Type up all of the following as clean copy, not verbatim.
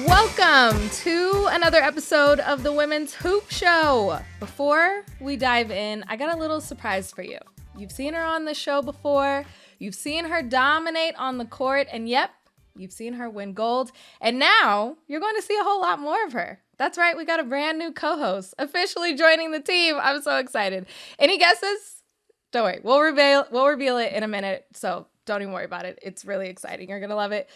Welcome to another episode of the Women's Hoop Show. Before we dive in, I got a little surprise for you. You've seen her on the show before. You've seen her dominate on the court. And yep, you've seen her win gold. And now you're going to see a whole lot more of her. That's right. We got a brand new co-host officially joining the team. I'm so excited. Any guesses? Don't worry. We'll reveal it in a minute. So don't even worry about it. It's really exciting. You're going to love it.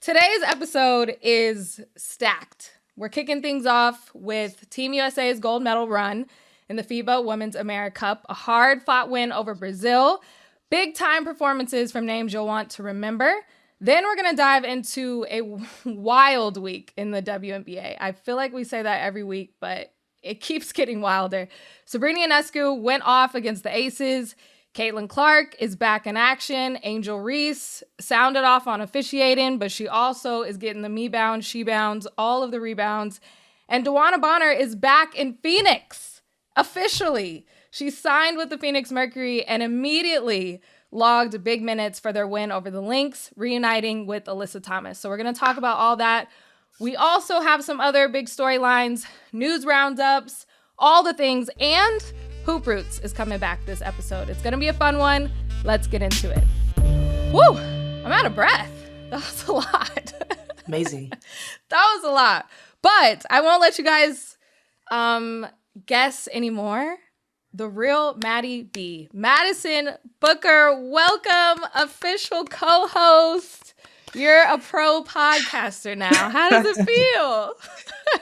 Today's episode is stacked. We're kicking things off with Team USA's gold medal run in the FIBA Women's AmeriCup, a hard-fought win over Brazil, big-time performances from names you'll want to remember. Then we're going to dive into a wild week in the WNBA. I feel like we say that every week, but it keeps getting wilder. Sabrina Ionescu went off against the Aces. Caitlin Clark is back in action. Angel Reese sounded off on officiating, but she also is getting the me bounds, she bounds, all of the rebounds. And Dawanna Bonner is back in Phoenix, officially. She signed with the Phoenix Mercury and immediately logged big minutes for their win over the Lynx, reuniting with Alyssa Thomas. So we're going to talk about all that. We also have some other big storylines, news roundups, all the things, and Hoop Roots is coming back this episode. It's going to be a fun one. Let's get into it. Woo! I'm out of breath. That was a lot. Amazing. That was a lot. But I won't let you guys guess anymore. The real Maddie B. Madison Booker, welcome, official co-host. You're a pro podcaster now. How does it feel?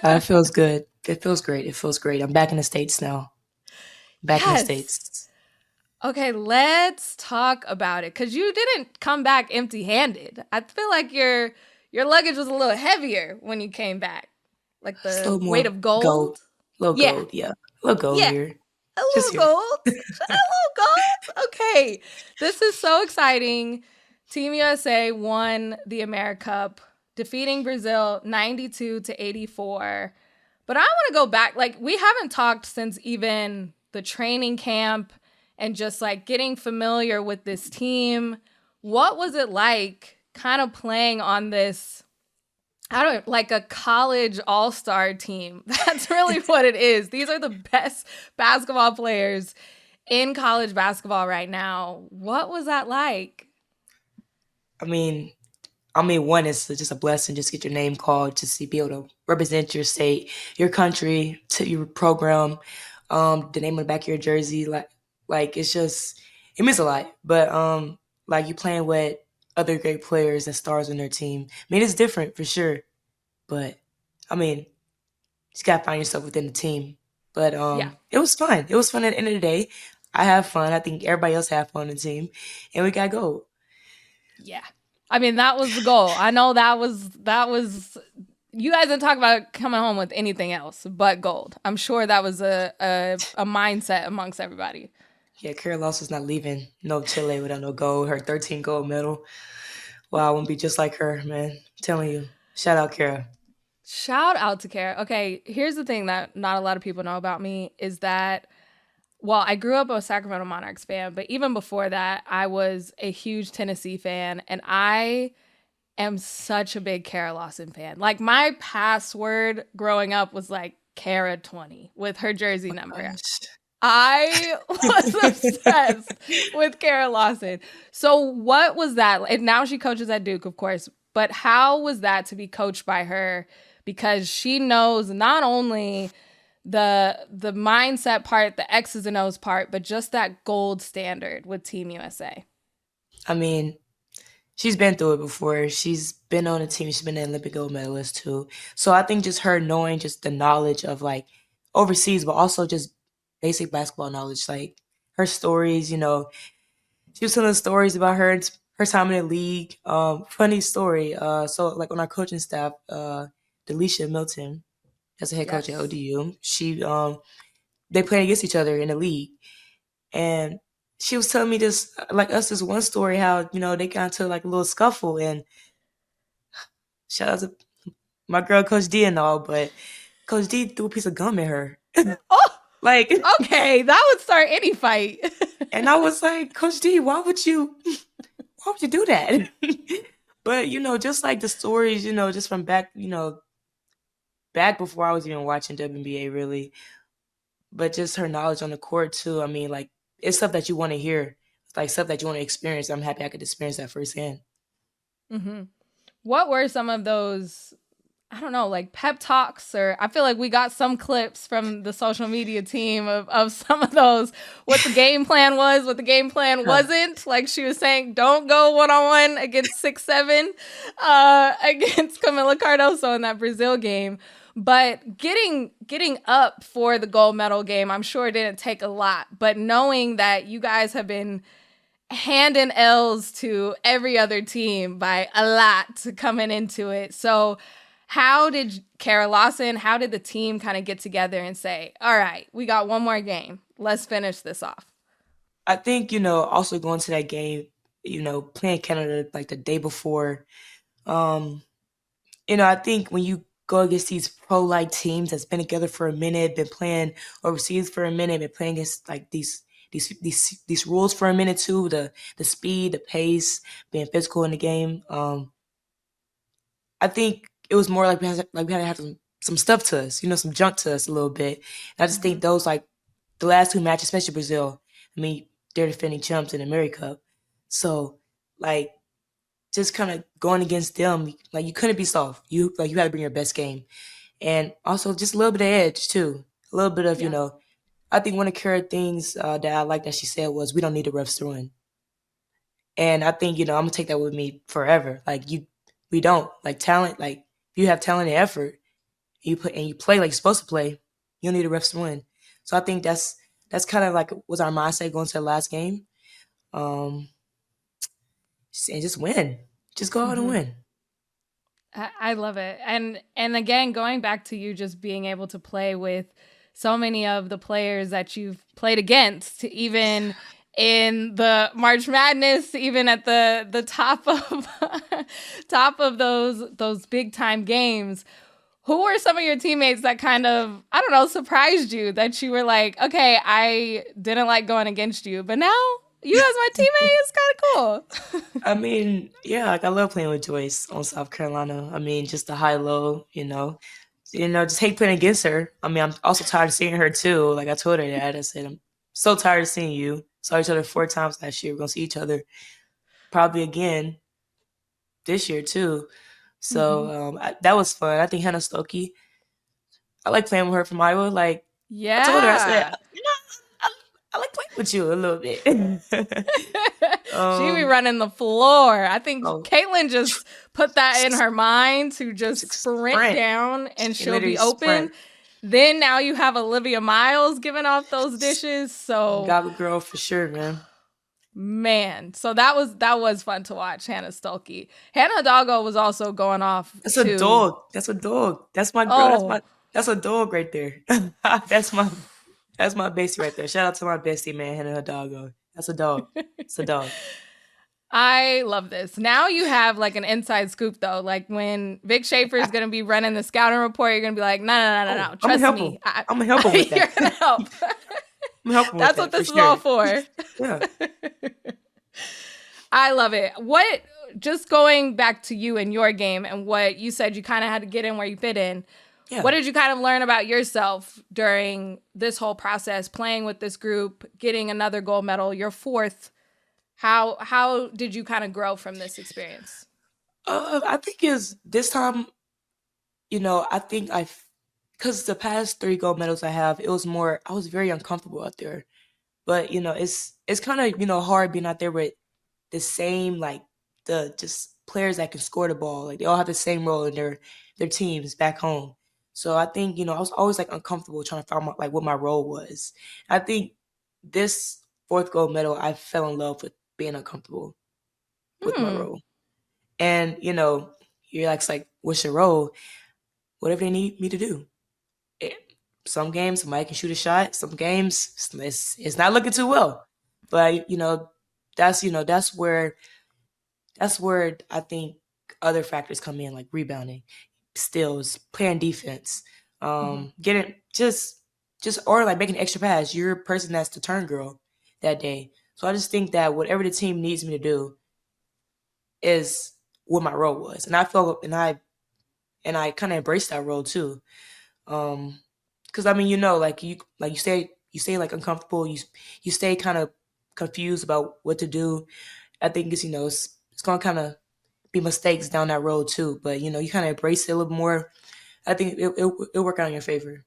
It feels good. It feels great. It feels great. I'm back in the States now. Back in the States. Okay, let's talk about it. Because you didn't come back empty-handed. I feel like your luggage was a little heavier when you came back. Like the weight of gold. Gold. A little gold, yeah. A little gold here. A little gold. A little gold. Okay. This is so exciting. Team USA won the AmeriCup, defeating Brazil 92-84. But I want to go back. Like, we haven't talked since even the training camp and just like getting familiar with this team. What was it like kind of playing on this, like a college all-star team? That's really what it is. These are the best basketball players in college basketball right now. What was that like? I mean, one, it's just a blessing just get your name called, just to be able to represent your state, your country, to your program. The name on the back of your jersey, like it's just, it means a lot. But like you playing with other great players and stars on their team. I mean, it's different for sure. But I mean, you just gotta find yourself within the team. But It was fun. It was fun at the end of the day. I have fun. I think everybody else had fun on the team, and we got gold. Yeah, I mean that was the goal. I know that was. You guys didn't talk about coming home with anything else but gold. I'm sure that was a mindset amongst everybody. Yeah, Kara Lawson's not leaving Chile without no gold. Her 13 gold medal. Wow, I want to be just like her, man. I'm telling you. Shout out, Kara. Shout out to Kara. Okay, here's the thing that not a lot of people know about me is that, well, I grew up a Sacramento Monarchs fan, but even before that, I was a huge Tennessee fan, and I am such a big Kara Lawson fan. Like, my password growing up was like Kara 20 with her jersey number. Gosh. I was obsessed with Kara Lawson. So what was that? And now she coaches at Duke, of course, but how was that to be coached by her? Because she knows not only the mindset part, the X's and O's part, but just that gold standard with Team USA. I mean, she's been through it before. She's been on a team. She's been an Olympic gold medalist too. So I think just her knowing just the knowledge of like overseas, but also just basic basketball knowledge, like her stories, she was telling stories about her time in the league. Funny story. So like on our coaching staff, Delisha Milton, as a head coach at ODU, she they played against each other in the league, and she was telling me this one story how they got into like a little scuffle, and shout out to my girl Coach D and all, but Coach D threw a piece of gum at her. Oh, like okay, that would start any fight. And I was like, Coach D, why would you why would you do that? But, just like the stories, just from back, back before I was even watching WNBA really, but just her knowledge on the court too. I mean, like, it's stuff that you want to hear. It's like stuff that you want to experience. I'm happy I could experience that firsthand. Mm-hmm. What were some of those, I don't know, like pep talks, or I feel like we got some clips from the social media team of some of those, what the game plan was, what the game plan wasn't. Like she was saying, don't go one-on-one against 6'7", against Camila Cardoso in that Brazil game. But getting up for the gold medal game, I'm sure it didn't take a lot. But knowing that you guys have been handing L's to every other team by a lot coming into it. So how did Kara Lawson, how did the team kind of get together and say, all right, we got one more game. Let's finish this off? I think, also going to that game, playing Canada like the day before, I think when you go against these pro-like teams that's been together for a minute, been playing overseas for a minute, been playing against like these rules for a minute too, the speed, the pace, being physical in the game. I think it was more like we had to have some stuff to us, some junk to us a little bit. And I just think those like the last two matches, especially Brazil. I mean, they're defending champs in the AmeriCup, so like just kind of going against them, like you couldn't be soft. You had to bring your best game, and also just a little bit of edge too, a little bit of I think one of Kara things that I like that she said was, "We don't need the refs to win," and I think I'm gonna take that with me forever. Like we don't like talent. Like if you have talent and effort, you play like you're supposed to play, you don't need the refs to win. So I think that's kind of like was our mindset going to the last game, and just win, just go out and win. I love it. And again, going back to you just being able to play with so many of the players that you've played against, even in the March Madness, even at the top of top of those big time games. Who were some of your teammates that kind of, I don't know, surprised you, that you were like, okay, I didn't like going against you, but now you as my teammate is kind of cool? I mean, yeah, like I love playing with Joyce on South Carolina. I mean, just the high low, just hate playing against her. I mean, I'm also tired of seeing her too. Like I told her that. I said, I'm so tired of seeing you. Saw each other 4 times last year. We're gonna see each other probably again this year too. So that was fun. I think Hannah Stokey, I like playing with her from Iowa. Like I told her, I said, Yeah. I like playing with you a little bit. She be running the floor. I think Oh, Caitlin just put that in her mind to just sprint down and she'll literally be open. sprint. Then now you have Olivia Miles giving off those dishes. So Gobble girl for sure, man. man, so that was fun to watch. Hannah Stolke. Hannah Doggo was also going off. That's too. a dog. That's a dog. That's my girl. Oh. That's a dog right there. that's my bestie right there. Shout out to my bestie, man, Hannah her doggo. That's a dog. It's a dog. I love this. Now you have like an inside scoop though. Like when Vic Schaefer is going to be running the scouting report, you're going to be like, no. Trust me. I'm going to help him with that. You're going to help. That's what this is all for. Yeah. I love it. Just going back to you and your game and what you said you kind of had to get in where you fit in. Yeah. What did you kind of learn about yourself during this whole process, playing with this group, getting another gold medal, your 4th? How did you kind of grow from this experience? I think is this time, I think because the past 3 gold medals I have, it was more, I was very uncomfortable out there. But, it's kind of, hard being out there with the same, like, the just players that can score the ball. Like, they all have the same role in their teams back home. So I think, I was always, like, uncomfortable trying to find out, like, what my role was. I think this 4th gold medal, I fell in love with being uncomfortable with my role. And, you're like, what's your role? Whatever they need me to do. Some games, somebody can shoot a shot. Some games, it's not looking too well. But, that's where I think other factors come in, like rebounding, steals, playing defense, getting or like making an extra pass. You're a person that's the turn girl that day. So I just think that whatever the team needs me to do, is what my role was, and I felt and I kind of embraced that role too. Because I mean, like you stay like uncomfortable, you stay kind of confused about what to do. I think it's gonna kind of be mistakes down that road too, but you kind of embrace it a little more. I think it'll work out in your favor.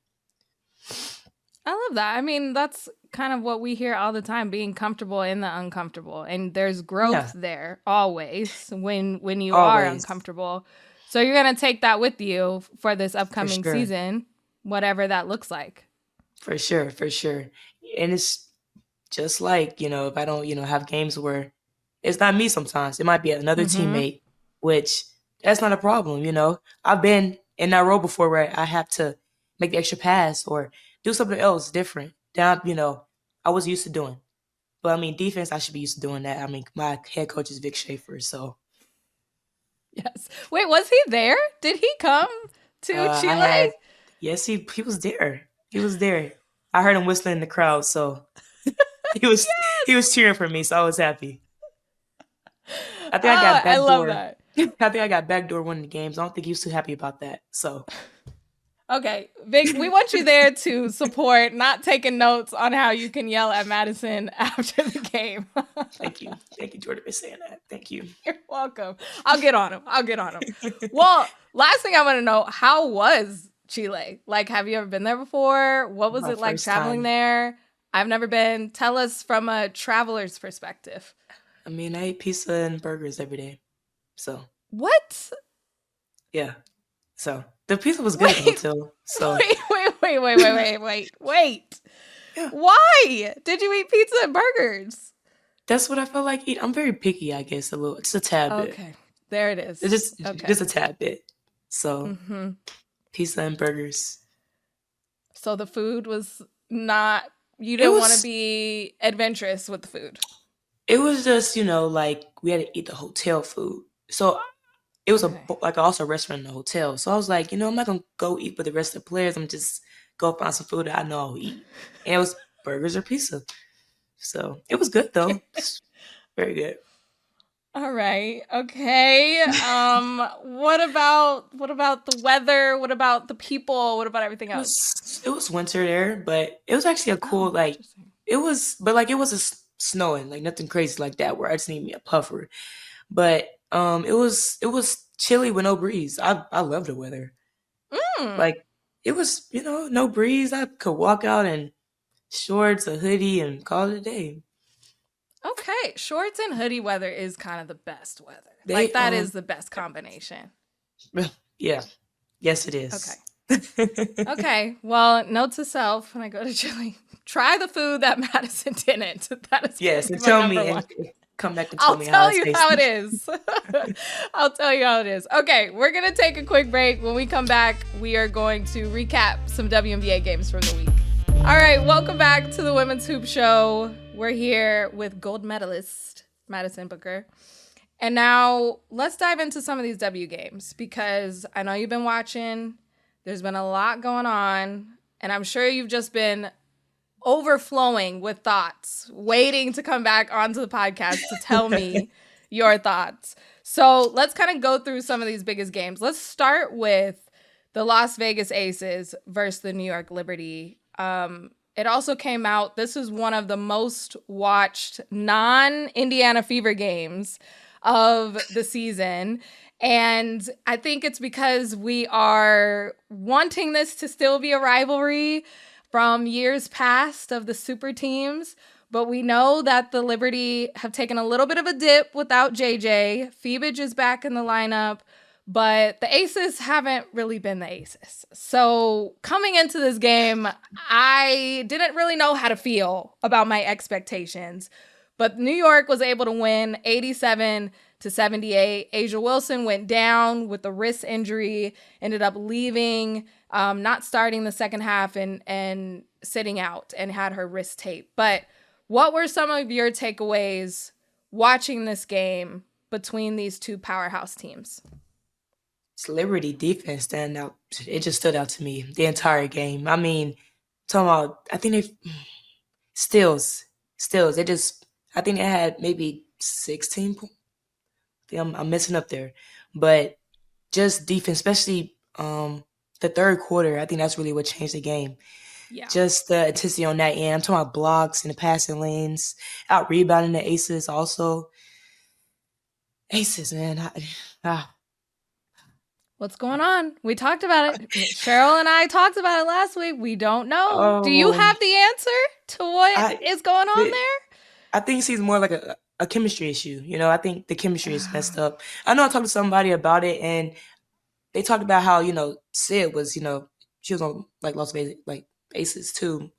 I love that. I mean, that's kind of what we hear all the time, being comfortable in the uncomfortable. And there's growth Yeah, there always when you are always, uncomfortable. So you're going to take that with you for this for upcoming sure. season, whatever that looks like. For sure, for sure. And it's just like, if I don't, have games where it's not me sometimes. It might be another Mhm. teammate, which that's not a problem. I've been in that role before where I have to make the extra pass or do something else different. That, I was used to doing. But I mean, defense, I should be used to doing that. I mean, my head coach is Vic Schaefer, so Yes. Wait, was he there? Did he come to I Chile? had yes, he was there. He was there. I heard him whistling in the crowd, so he was cheering for me, so I was happy. I think I Oh, got I love backdoor. that. I think I got backdoor one of the games. I don't think he was too happy about that. So Okay, Vic, we want you there to support, not taking notes on how you can yell at Madison after the game. thank you, Jordan, for saying that. Thank you. You're welcome. I'll get on him. Well, last thing I want to know, how was Chile? Like, have you ever been there before? What was My it like first traveling time. there? I've never been. Tell us from a traveler's perspective. I mean, I eat pizza and burgers every day. So What? yeah. So the pizza was good at the Wait, hotel. So wait. yeah, Why did you eat pizza and burgers? that's what I felt like eating. I'm very picky, I guess, a little, just a tad bit. Okay, there it It's is. just Okay. a tad bit. So Mm-hmm. pizza and burgers. So the food was not, you It didn't want to was be adventurous with the food. it was just like we had to eat the hotel food. So it was Okay. like also a restaurant in the hotel. So I was like, I'm not gonna go eat with the rest of the players. I'm just go find some food that I know I'll eat. And it was burgers or pizza. So it was good though. It's very good. All right. Okay. What about the weather? What about the people? What about everything else? It was winter there, but it was actually a cool Oh, like interesting. it was but like it wasn't snowing, like nothing crazy like that where I just need me a puffer. But it was chilly with no breeze. I love the weather. Mm, Like it was, no breeze. I could walk out in shorts, a hoodie, and call it a day. okay. Shorts and hoodie weather is kind of the best weather. Like They that is the best combination. yeah. Yes it Okay. is. Okay. Well, note to self when I go to Chile, try the food that Madison didn't. That is going to Yes, be and my tell number me one. and come back and tell I'll me how tell it you how it tastes. is. I'll tell you how it is. Okay, we're going to take a quick break. When we come back, we are going to recap some WNBA games from the week. All right, welcome back to the Women's Hoop Show. We're here with gold medalist Madison Booker. And now let's dive into some of these W games because I know you've been watching. There's been a lot going on, and I'm sure you've just been overflowing with thoughts, waiting to come back onto the podcast to tell me your thoughts. So let's kind of go through some of these biggest games. Let's start with the Las Vegas Aces versus the New York Liberty. It also came out, this is one of the most watched non-Indiana Fever games of the season. And I think it's because we are wanting this to still be a rivalry from years past of the super teams. But we know that the Liberty have taken a little bit of a dip without JJ. Phoebage is back in the lineup, but the Aces haven't really been the Aces. So coming into this game, I didn't really know how to feel about my expectations. But New York was able to win 87-78. Asia Wilson went down with a wrist injury, ended up leaving, not starting the second half and sitting out and had her wrist taped. But what were some of your takeaways watching this game between these two powerhouse teams? It's Liberty defense stand out. It just stood out to me the entire game. I mean, talking about, I think they stills. They just, I think they had maybe 16 points. I I'm messing up there. But just defense, especially the third quarter, I think that's really what changed the game. Yeah. Just the intensity on that end. I'm talking about blocks and the passing lanes, out rebounding the aces also. Aces, man. What's going on? We talked about it. Cheryl and I talked about it last week. We don't know. Do you Oh, have the answer to what is going on there? I think it's more like a chemistry issue. I think the chemistry is messed up. I know I talked to somebody about it, and they talked about how Sid was she was on like Las Vegas like Aces too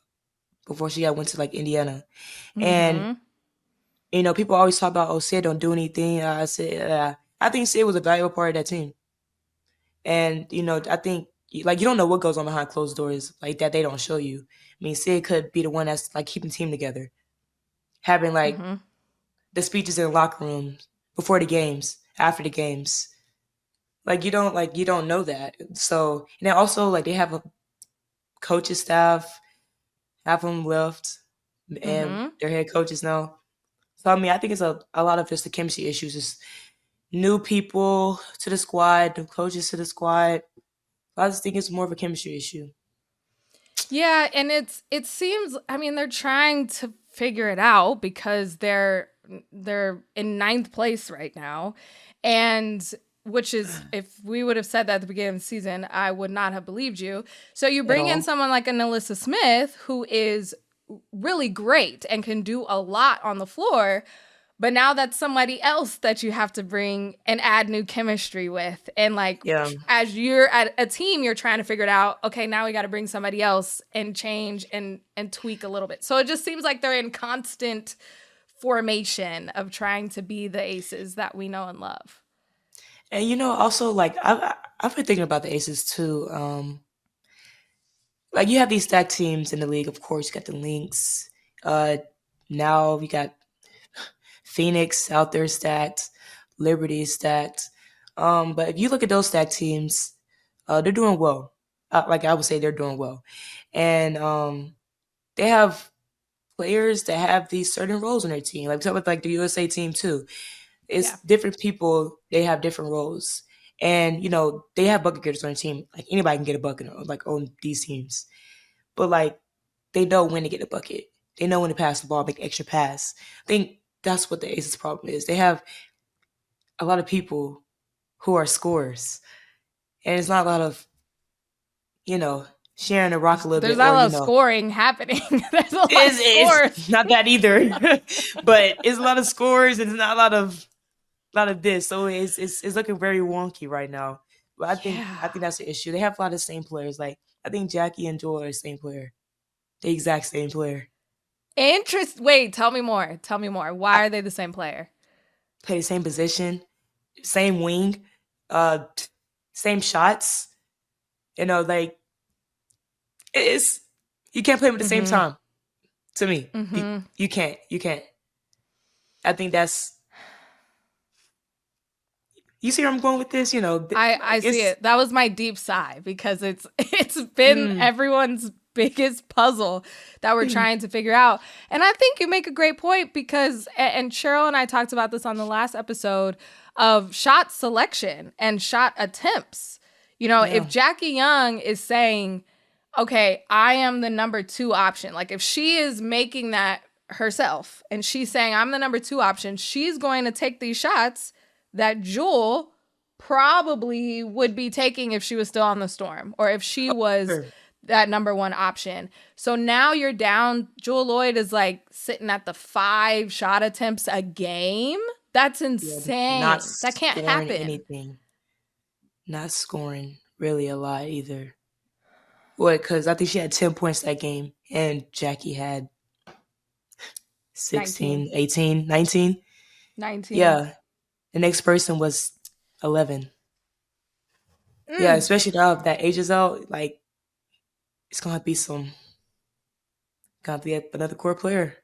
before she went to like Indiana, and people always talk about Sid don't do anything. I said I think Sid was a valuable part of that team, and I think like you don't know what goes on behind closed doors like that they don't show you. I mean, Sid could be the one that's like keeping the team together, having like the speeches in the locker rooms before the games, after the games. Like you don't know that. So and then also like they have a coaching staff, half of them left, and their head coaches now. So I mean, I think it's a lot of just the chemistry issues, just new people to the squad, new coaches to the squad. I just think it's more of a chemistry issue. Yeah, and it seems, I mean, they're trying to figure it out because they're in ninth place right now, and which is, if we would have said that at the beginning of the season, I would not have believed you. So you bring in someone like a Nalissa Smith, who is really great and can do a lot on the floor, but now that's somebody else that you have to bring and add new chemistry with. And like, as you're at a team, you're trying to figure it out. Okay, now we got to bring somebody else and change and tweak a little bit. So it just seems like they're in constant formation of trying to be the Aces that we know and love. And also like I've been thinking about the Aces too. Like you have these stacked teams in the league. Of course, you got the Lynx. Now we got Phoenix out there stacked, Liberty stacked. But if you look at those stacked teams, they're doing well. Like I would say, they're doing well, and they have players that have these certain roles on their team. Like we talk about like the USA team too. It's different people. They have different roles, and they have bucket getters on their team. Like anybody can get a bucket like on these teams, but like they know when to get a bucket. They know when to pass the ball, make extra pass. I think that's what the Aces' problem is. They have a lot of people who are scorers, and it's not a lot of sharing the rock a little There's bit. not Or a lot of scoring happening. There's a lot of scores. It's not that either, but it's a lot of scores and it's not a lot of this. So it's looking very wonky right now. But I think that's the issue. They have a lot of the same players. Like I think Jackie and Joel are the same player, the exact same player. Wait, tell me more. Tell me more. Why are they the same player? Play the same position, same wing, same shots. Like it's you can't play them at the same time. To me, you can't. You can't. I think that's. You see where I'm going with this? I see it. That was my deep sigh because it's been everyone's biggest puzzle that we're trying to figure out. And I think you make a great point because, and Cheryl and I talked about this on the last episode of shot selection and shot attempts. If Jackie Young is saying, okay, I am the number 2 option, like if she is making that herself and she's saying I'm the number 2 option, she's going to take these shots that Jewel probably would be taking if she was still on the Storm or if she was that number 1 option. So now you're down. Jewel Lloyd is like sitting at the 5 shot attempts a game. That's insane. That can't happen. Anything. Not scoring really a lot either. What? Because I think she had 10 points that game and Jackie had 16, 18, 19. 19. Yeah. The next person was 11. Yeah, especially now that age is out, like it's gonna be another core player.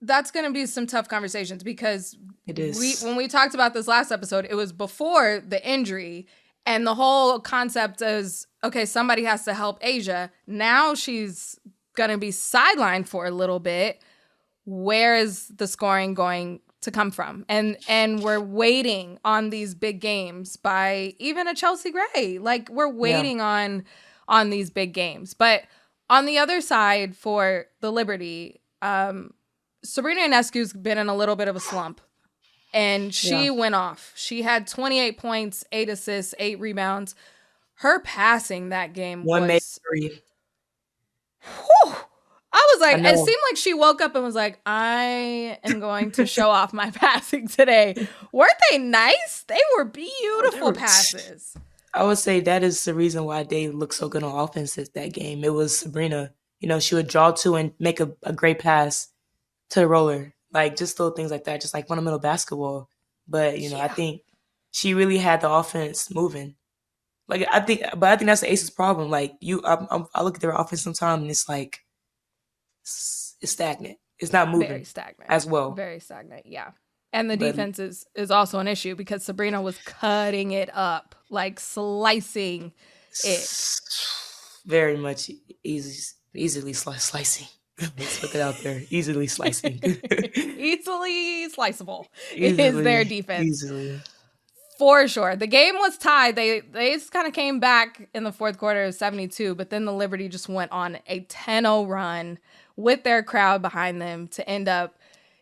That's gonna be some tough conversations because it is. When we talked about this last episode, it was before the injury, and the whole concept is okay, somebody has to help Asia. Now she's gonna be sidelined for a little bit. Where is the scoring going to come from, and we're waiting on these big games by even a Chelsea Gray. Like, we're waiting on these big games. But on the other side for the Liberty, Sabrina Ionescu's been in a little bit of a slump, and she went off. She had 28 points, 8 assists, 8 rebounds. Her passing that game One made was 3. whew. I was like, I know. it seemed like she woke up and was like, I am going to show off my passing today. Weren't they nice? They were beautiful passes. I would say that is the reason why they look so good on offense at that game. It was Sabrina. You know, she would draw to and make a great pass to the roller. Like, just little things like that, just like fundamental basketball. But, you know, I think she really had the offense moving. Like, I think that's the Aces' problem. Like, I look at their offense sometimes and it's like, it's stagnant. It's not moving. Very stagnant. As well. Very stagnant, yeah. And the defense is also an issue because Sabrina was cutting it up, like slicing it. Very much easily slicing. Let's put it out there. Easily slicing. Easily sliceable is their defense. Easily. For sure. The game was tied. They just kind of came back in the fourth quarter of 72, but then the Liberty just went on a 10-0 run with their crowd behind them to end up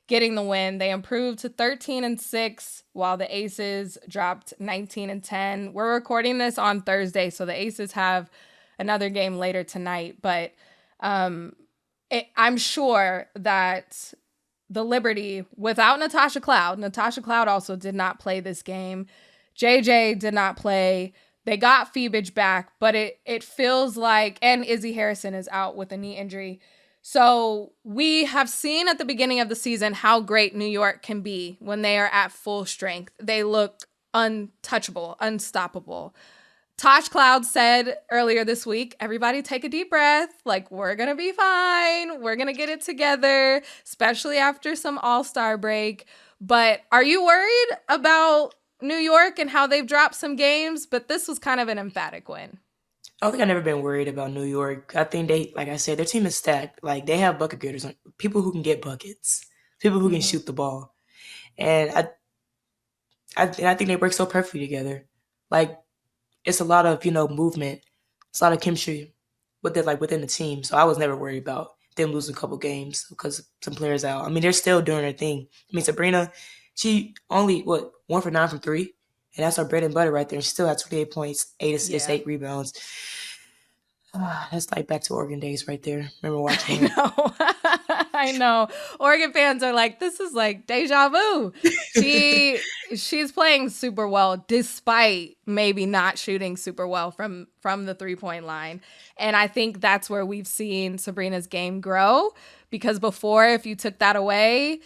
getting the win. They improved to 13-6 while the Aces dropped 19-10. We're recording this on Thursday, so the Aces have another game later tonight, but I'm sure that the Liberty, without Natasha Cloud also did not play this game. JJ did not play. They got Phoebage back, but it feels like, and Izzy Harrison is out with a knee injury. So we have seen at the beginning of the season how great New York can be when they are at full strength. They look untouchable, unstoppable. Tosh Cloud said earlier this week, everybody take a deep breath. Like, we're going to be fine. We're going to get it together, especially after some All-Star break. But are you worried about New York and how they've dropped some games? But this was kind of an emphatic win. I don't think I've never been worried about New York. I think they, like I said, their team is stacked. Like, they have bucket getters, people who can get buckets, people who can shoot the ball. And I think they work so perfectly together. Like, it's a lot of, movement. It's a lot of chemistry within the team. So I was never worried about them losing a couple games because some players out. I mean, they're still doing their thing. I mean, Sabrina, she only, 1 for 9 from 3? And that's our bread and butter right there. She still had 28 points, 8 assists, 8 rebounds. That's like back to Oregon days right there. Remember watching it? I know. Oregon fans are like, this is like deja vu. She's playing super well despite maybe not shooting super well from the 3-point line. And I think that's where we've seen Sabrina's game grow, because before, if you took that away,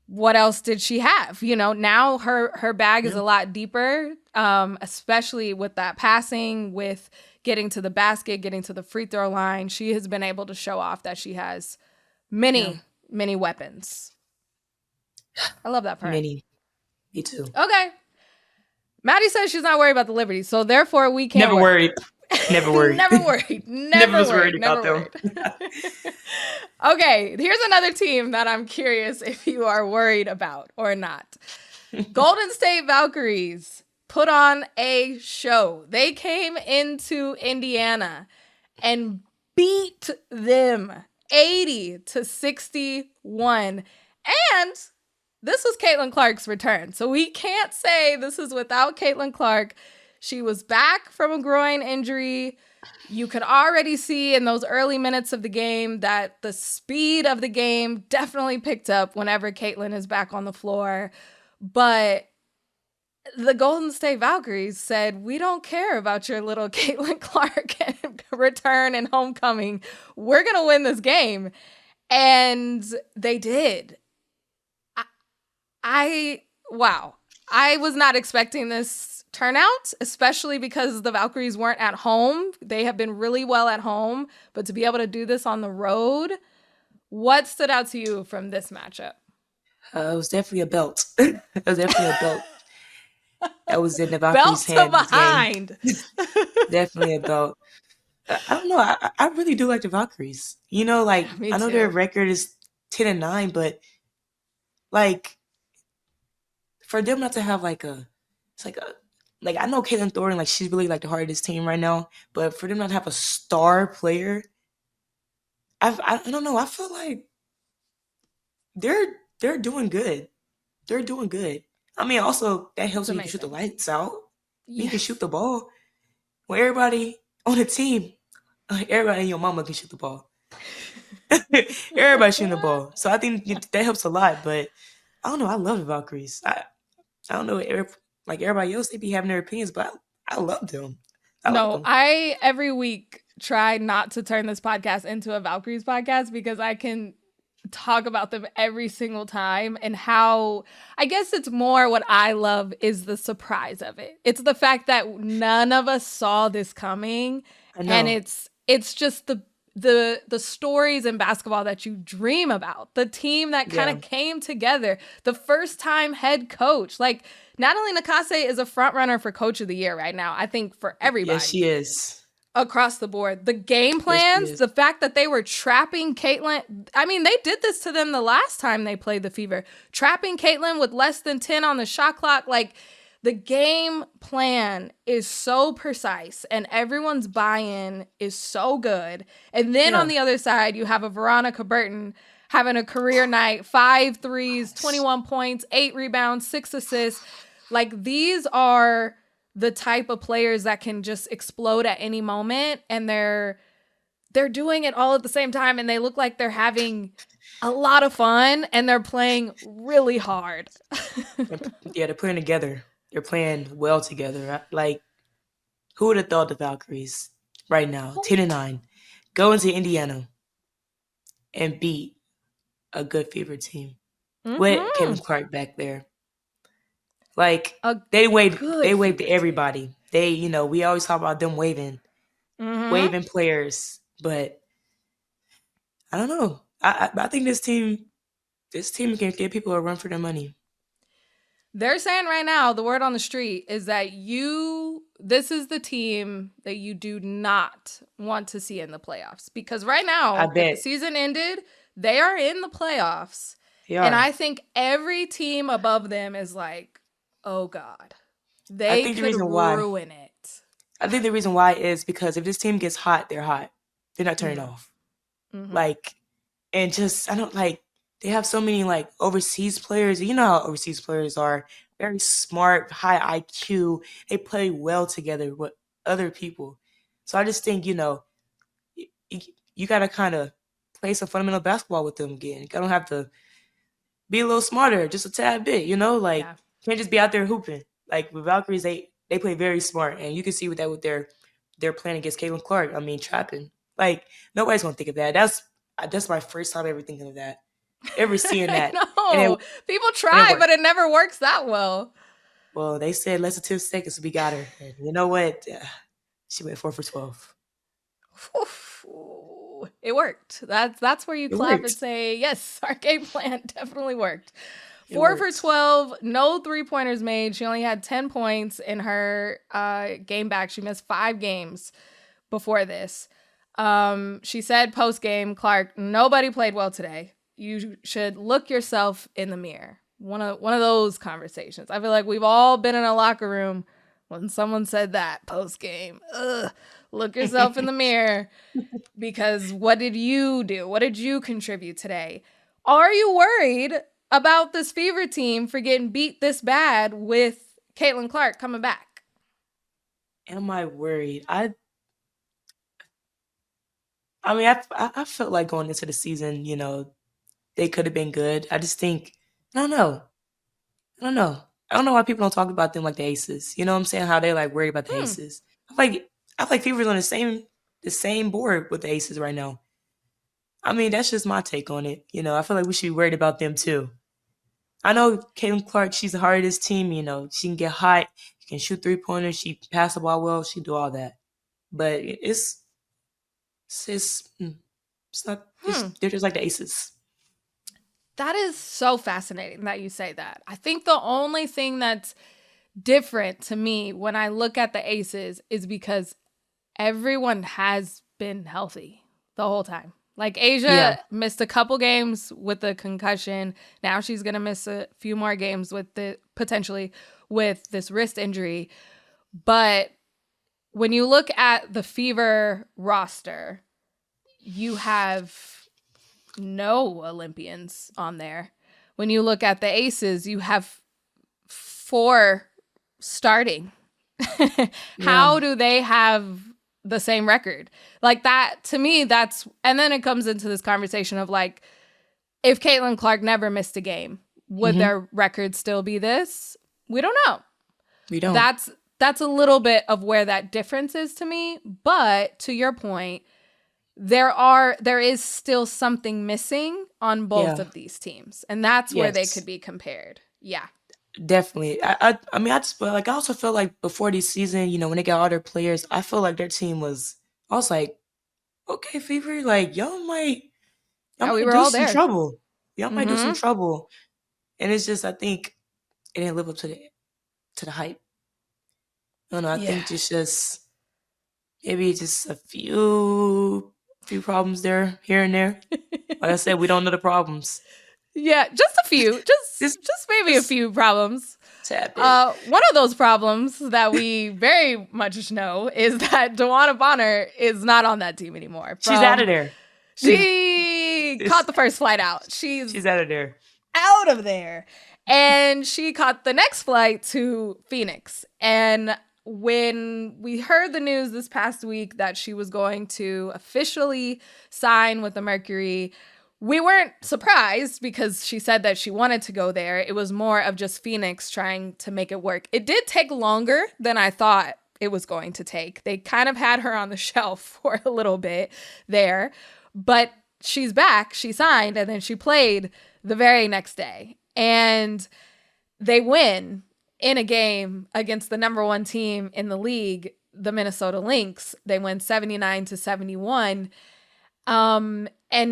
what else did she have? Now her bag is a lot deeper, especially with that passing, with getting to the basket, getting to the free throw line. She has been able to show off that she has many weapons. I love that part. Many. Me too. Okay. Maddie says she's not worried about the Liberty, so therefore we can't. Never worried. Never worried. Never worried. Never was worried about them. Okay, here's another team that I'm curious if you are worried about or not. Golden State Valkyries put on a show. They came into Indiana and beat them 80-61. And this was Caitlin Clark's return. So we can't say this is without Caitlin Clark. She was back from a groin injury. You could already see in those early minutes of the game that the speed of the game definitely picked up whenever Caitlin is back on the floor. But the Golden State Valkyries said, we don't care about your little Caitlin Clark return and homecoming. We're going to win this game. And they did. Wow. I was not expecting this turnout, especially because the Valkyries weren't at home. They have been really well at home, but to be able to do this on the road, what stood out to you from this matchup? It was definitely a belt. It was definitely a belt. That was in the Valkyries' hands. Belt to behind. Definitely a belt. I don't know. I really do like the Valkyries. I know Me their record is 10-9, but for them not to have like it's like I know Caitlin Thornton, like she's really like the heart of this team right now, but for them not to have a star player, I don't know. I feel like they're they're doing good. They're doing good. I mean, also that It's helps when you can shoot the amazing. lights out. When you can shoot Yes. the ball. When everybody on the team, everybody and your mama can shoot the ball. Everybody shooting the ball. So I think that helps a lot. But I don't know. I love the Valkyries. I don't know. Like everybody else, they be having their opinions, but I love them. I like No, them. I every week try not to turn this podcast into a Valkyries podcast because I can talk about them every single time and how I guess it's more what I love is the surprise of it. It's the fact that none of us saw this coming, I and know. it's just the stories in basketball that you dream about. The team that kind Yeah. of came together. The first time head coach. Like Natalie Nakase is a front runner for coach of the year right now. I think for Yes, everybody she is. across the board. The game Yes, she plans, is. the fact that they were trapping Caitlin. I mean, they did this to them the last time they played the Fever, trapping Caitlin with less than 10 on the shot clock. Like, the game plan is so precise and everyone's buy-in is so good. And then on Yeah. the other side, you have a Veronica Burton having a career night, 5 threes, Yes. 21 points, 8 rebounds, 6 assists. Like, these are the type of players that can just explode at any moment, and they're doing it all at the same time, and they look like they're having a lot of fun and they're playing really hard. Yeah, they're playing together. They're playing well together. Like, who would have thought the Valkyries right now, 10-9, go into Indiana and beat a good Fever team with Mm-hmm. Caitlin Clark back there? Like A they good waved to Fever team. everybody. We always talk about them Mm-hmm. waving players, but I don't know. I think this team can give people a run for their money. They're saying right now, the word on the street is that this is the team that you do not want to see in the playoffs. Because right I now, if the bet season ended, they are in the playoffs. they And are. I think every team above them is like, oh God, I they think the could reason why ruin it. I think the reason why is because if this team gets hot, they're hot. They're not turning Mm-hmm. off. Mm-hmm. Like, and just I don't like they have so many like overseas players. You know how overseas players are very smart, high IQ. They play well together with other people. So I just think you, you got to kind of play some fundamental basketball with them again. You don't have to be a little smarter, just a tad bit. Like Yeah. can't just be out there hooping. Like with Valkyries, they play very smart, and you can see with their playing against Caitlin Clark. I mean, trapping. Like nobody's gonna think of that. That's my first time ever thinking of that, ever seeing I that, and know. People it try, worked. but it never works that well. Well, they said less than 10 seconds, so we got her. And you know what? She went 4 for 12. Ooh, it worked. That's where you It clap and worked. say, yes, our game plan definitely worked. It 4 for worked. 12, no 3-pointers made. She only had 10 points in her game back. She missed 5 games before this. She said post game, Clark, nobody played well today. You should look yourself in the mirror. One of those conversations. I feel like we've all been in a locker room when someone said that post game. Look yourself in the mirror, because what did you do? What did you contribute today? Are you worried about this Fever team for getting beat this bad with Caitlin Clark coming back? Am I worried? I mean, I felt like going into the season, they could have been good. I just think, I don't know. I don't know. I don't know why people don't talk about them like the Aces. You know what I'm saying? How they like worried about the Hmm. Aces. I feel like Fever's on the same board with the Aces right now. I mean, that's just my take on it. I feel like we should be worried about them too. I know Caitlin Clark, she's the heart of this team. She can get hot, she can shoot 3-pointers, she can pass the ball well, she can do all that. But it's not. They're just like the Aces. That is so fascinating that you say that. I think the only thing that's different to me when I look at the Aces is because everyone has been healthy the whole time. Like Yeah, Asia missed a couple games with the concussion. Now she's going to miss a few more games with the potentially with this wrist injury. But when you look at the Fever roster, you have no Olympians on there. When you look at the Aces, you have 4 starting. How do they have the same record? Like that, to me, that's, and then it comes into this conversation of like, if Caitlin Clark never missed a game, would their record still be this? We don't know. We don't. That's a little bit of where that difference is to me. But to your point, there is still something missing on both of these teams. And that's where they could be compared. Yeah. Definitely. I mean, I just feel like, I also feel like before this season, you know, when they got all their players, I feel like their team was, I was like, okay, Fever, like y'all might we were do all some there. trouble. Y'all might do some trouble. And it's just, I think it didn't live up to the hype. I don't know. I think it's just maybe just a few problems there, here and there. Like I said, we don't know the problems. Yeah, just a few. Just maybe a few problems. Tap it. One of those problems that we very much know is that Dawanna Bonner is not on that team anymore. She's out of there. She caught the first flight out. She's out of there. Out of there. And she caught the next flight to Phoenix. And when we heard the news this past week that she was going to officially sign with the Mercury, we weren't surprised because she said that she wanted to go there. It was more of just Phoenix trying to make it work. It did take longer than I thought it was going to take. They kind of had her on the shelf for a little bit there, but she's back. She signed, and then she played the very next day. And they win in a game against the number 1 team in the league, the Minnesota Lynx. They win 79-71. And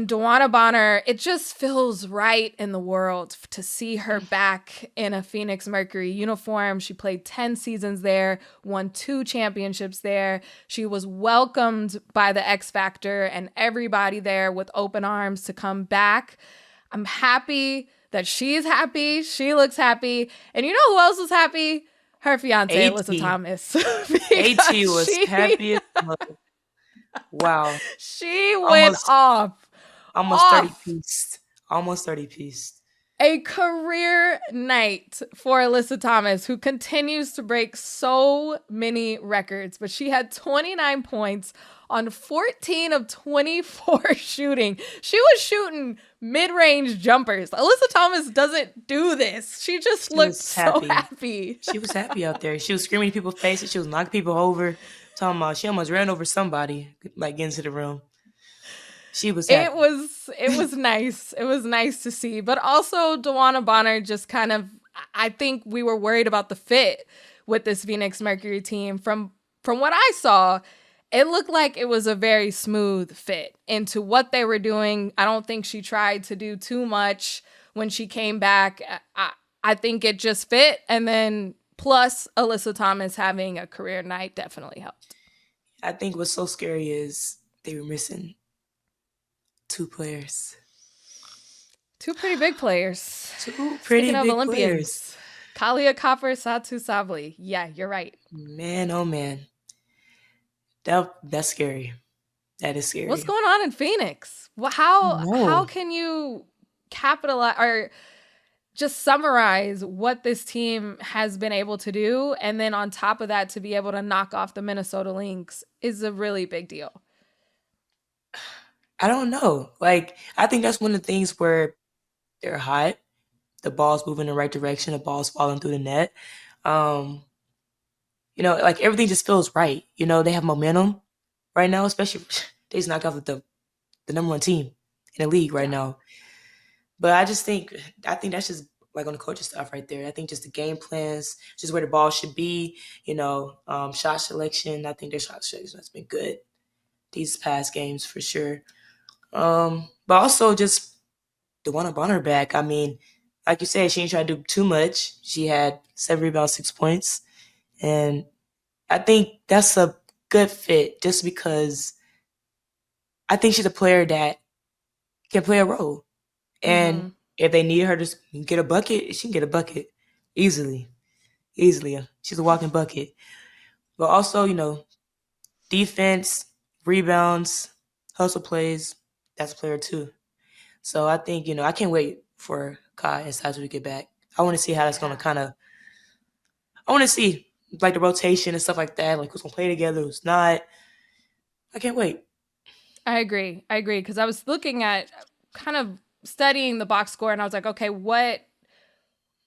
Dawanna Bonner, it just feels right in the world to see her back in a Phoenix Mercury uniform. She played 10 seasons there, won 2 championships there. She was welcomed by the X Factor and everybody there with open arms to come back. I'm happy that she's happy. She looks happy. And you know who else was happy? Her fiance, Alyssa Thomas. AT was happy as fuck. Wow. She went off. Almost 30-piece. Almost 30-piece. A career night for Alyssa Thomas, who continues to break so many records. But she had 29 points on 14 of 24 shooting. She was shooting mid-range jumpers. Alyssa Thomas doesn't do this. She just looked so happy. She was happy out there. She was screaming in people's faces. She was knocking people over. Talking about she almost ran over somebody, like into the room. She was happy. It was nice. It was nice to see. But also Dawanna Bonner just kind of, I think we were worried about the fit with this Phoenix Mercury team. From what I saw, it looked like it was a very smooth fit into what they were doing. I don't think she tried to do too much when she came back. I think it just fit. And then plus Alyssa Thomas having a career night definitely helped. I think what's so scary is they were missing 2 players. 2 pretty big players. 2 pretty Speaking of big Olympians, players. Kalia Copper, Satu Sabli. Yeah, you're right. Man, oh man. That's scary. That is scary. What's going on in Phoenix? Well, how can you capitalize or just summarize what this team has been able to do? And then on top of that, to be able to knock off the Minnesota Lynx is a really big deal. I don't know. Like, I think that's one of the things where they're hot. The ball's moving in the right direction. The ball's falling through the net. You know, like everything just feels right. You know, they have momentum right now, especially they just knocked off the number 1 team in the league right now. But I think that's just like on the coaching stuff right there. I think just the game plans, just where the ball should be, you know, shot selection. I think their shot selection has been good these past games for sure. But also just Dawanna Bonner back. I mean, like you said, she didn't try to do too much. She had 7 rebounds, 6 points. And I think that's a good fit just because I think she's a player that can play a role. And if they need her to get a bucket, she can get a bucket. easily. Easily. She's a walking bucket. But also, defense, rebounds, hustle plays, that's a player too. So I think, I can't wait for Kai and Sasha to get back. I want to see how that's going to I want to see like the rotation and stuff like that, like who's going to play together, who's not. I can't wait. I agree. Because I was looking at kind of studying the box score and I was like, okay, what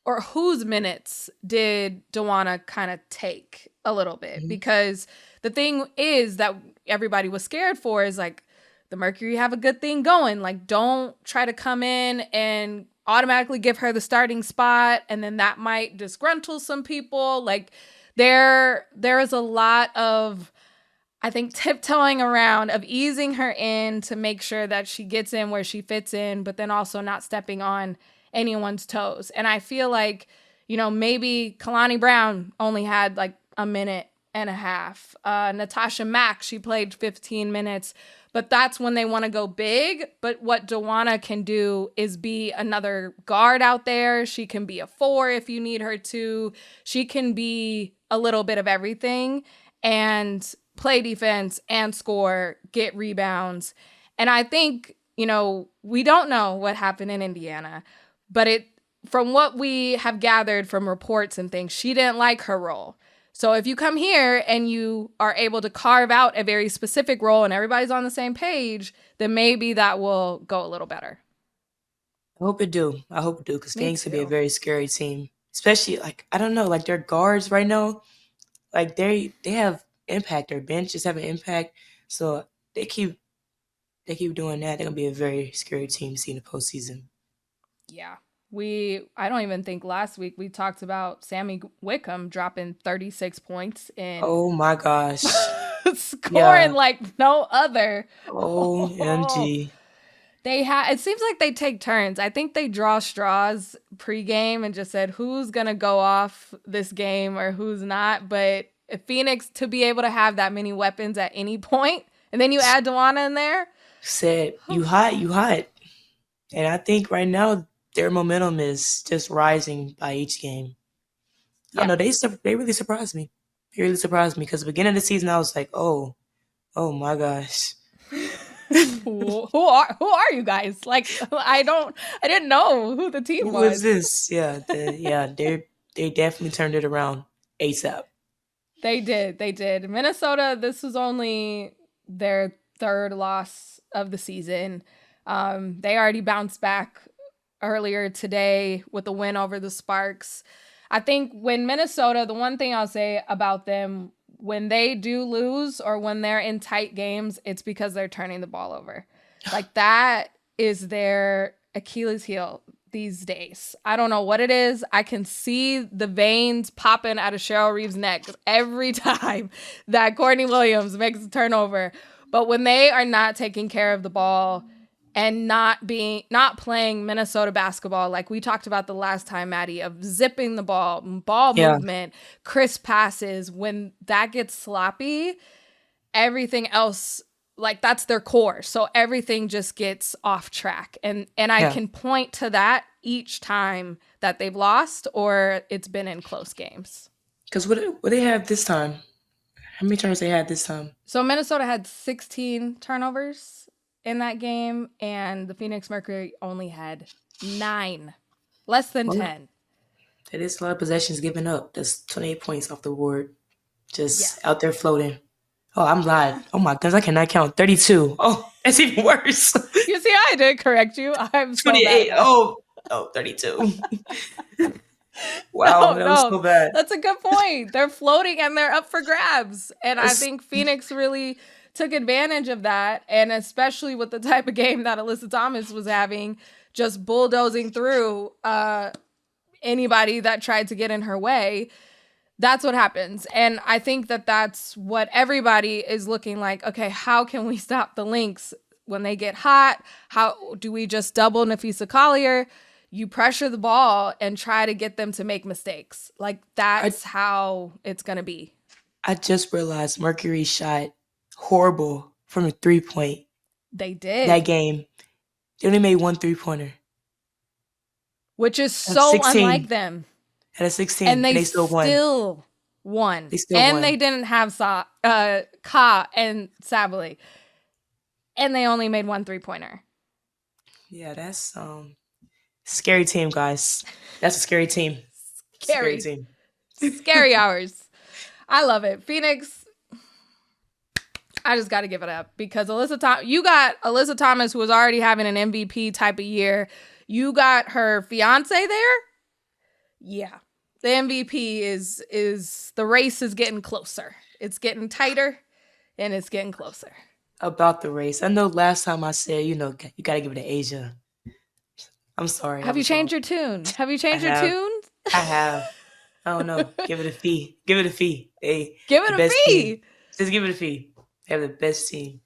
or whose minutes did Dawanna kind of take a little bit? Mm-hmm. Because the thing is that everybody was scared for is like the Mercury have a good thing going. Like, don't try to come in and automatically give her the starting spot, and then that might disgruntle some people. Like, there is a lot of, I think, tiptoeing around of easing her in to make sure that she gets in where she fits in, but then also not stepping on anyone's toes. And I feel like, maybe Kalani Brown only had like a minute and a half. Natasha Mack, she played 15 minutes, but that's when they want to go big. But what Dawanna can do is be another guard out there. She can be a 4 if you need her to. She can be a little bit of everything and play defense and score, get rebounds. And I think, we don't know what happened in Indiana, but from what we have gathered from reports and things, she didn't like her role. So if you come here and you are able to carve out a very specific role and everybody's on the same page, then maybe that will go a little better. I hope it do, because Phoenix could be a very scary team. Especially, like, I don't know, like their guards right now, like they have impact. Their bench just have an impact. So they keep doing that. They're gonna be a very scary team to see in the postseason. Yeah. I don't even think last week we talked about Sammy Wickham dropping 36 points in. Oh my gosh. Scoring like no other. OMG. It seems like they take turns. I think they draw straws pregame and just said who's gonna go off this game or who's not. But if Phoenix to be able to have that many weapons at any point, and then you add Dawanna in there. Said you hot. And I think right now their momentum is just rising by each game. Yeah. I don't know, they really surprised me. They really surprised me because at the beginning of the season I was like, oh my gosh. who are you guys? Like, I didn't know who the team was. Who is this? Yeah, they definitely turned it around ASAP. They did. Minnesota, this was only their third loss of the season. They already bounced back earlier today with a win over the Sparks. I think when Minnesota, the one thing I'll say about them, when they do lose or when they're in tight games, it's because they're turning the ball over. Like, that is their Achilles heel these days. I don't know what it is. I can see the veins popping out of Cheryl Reeves' neck every time that Courtney Williams makes a turnover. But when they are not taking care of the ball and not playing Minnesota basketball, like we talked about the last time, Maddie, of zipping the ball movement, crisp passes, when that gets sloppy, everything else, like, that's their core. So everything just gets off track. And I can point to that each time that they've lost or it's been in close games. Because what they have this time? How many turnovers they had this time? So Minnesota had 16 turnovers in that game, and the Phoenix Mercury only had 9. Less than 10. That is a lot of possessions given up. That's 28 points off the board. Just out there floating. Oh, I'm live. Oh my goodness, I cannot count. 32. Oh, that's even worse. You see, I did correct you. I'm 28. So bad. 32. Wow, that was so bad. That's a good point. They're floating and they're up for grabs. And I think Phoenix really took advantage of that. And especially with the type of game that Alyssa Thomas was having, just bulldozing through anybody that tried to get in her way. That's what happens. And I think that that's what everybody is looking like. Okay, how can we stop the Lynx when they get hot? How do we just double Nafisa Collier? You pressure the ball and try to get them to make mistakes. Like, that's how it's going to be. I just realized Mercury shot horrible from a 3-point. They did. That game. They only made one 3-pointer. Which is so 16. Unlike them. Had a 16, And and they they still won. still won. They still And won. they didn't have Ka and Sabali. And they only made 1 3-pointer. Yeah, that's scary team, guys. That's a scary team. Scary Scary. team. Scary hours. I love it. Phoenix, I just got to give it up because you got Alyssa Thomas, who was already having an MVP type of year. You got her fiance there. Yeah. The MVP is the race is getting closer. It's getting tighter and it's getting closer. About the race. I know last time I said, you got to give it to Asia. I'm sorry. Have you changed your tune? Have you changed your tune? I have. I don't know. Give it a fee. Give it a fee. Give it a fee. Team. Just give it a fee. They have the best team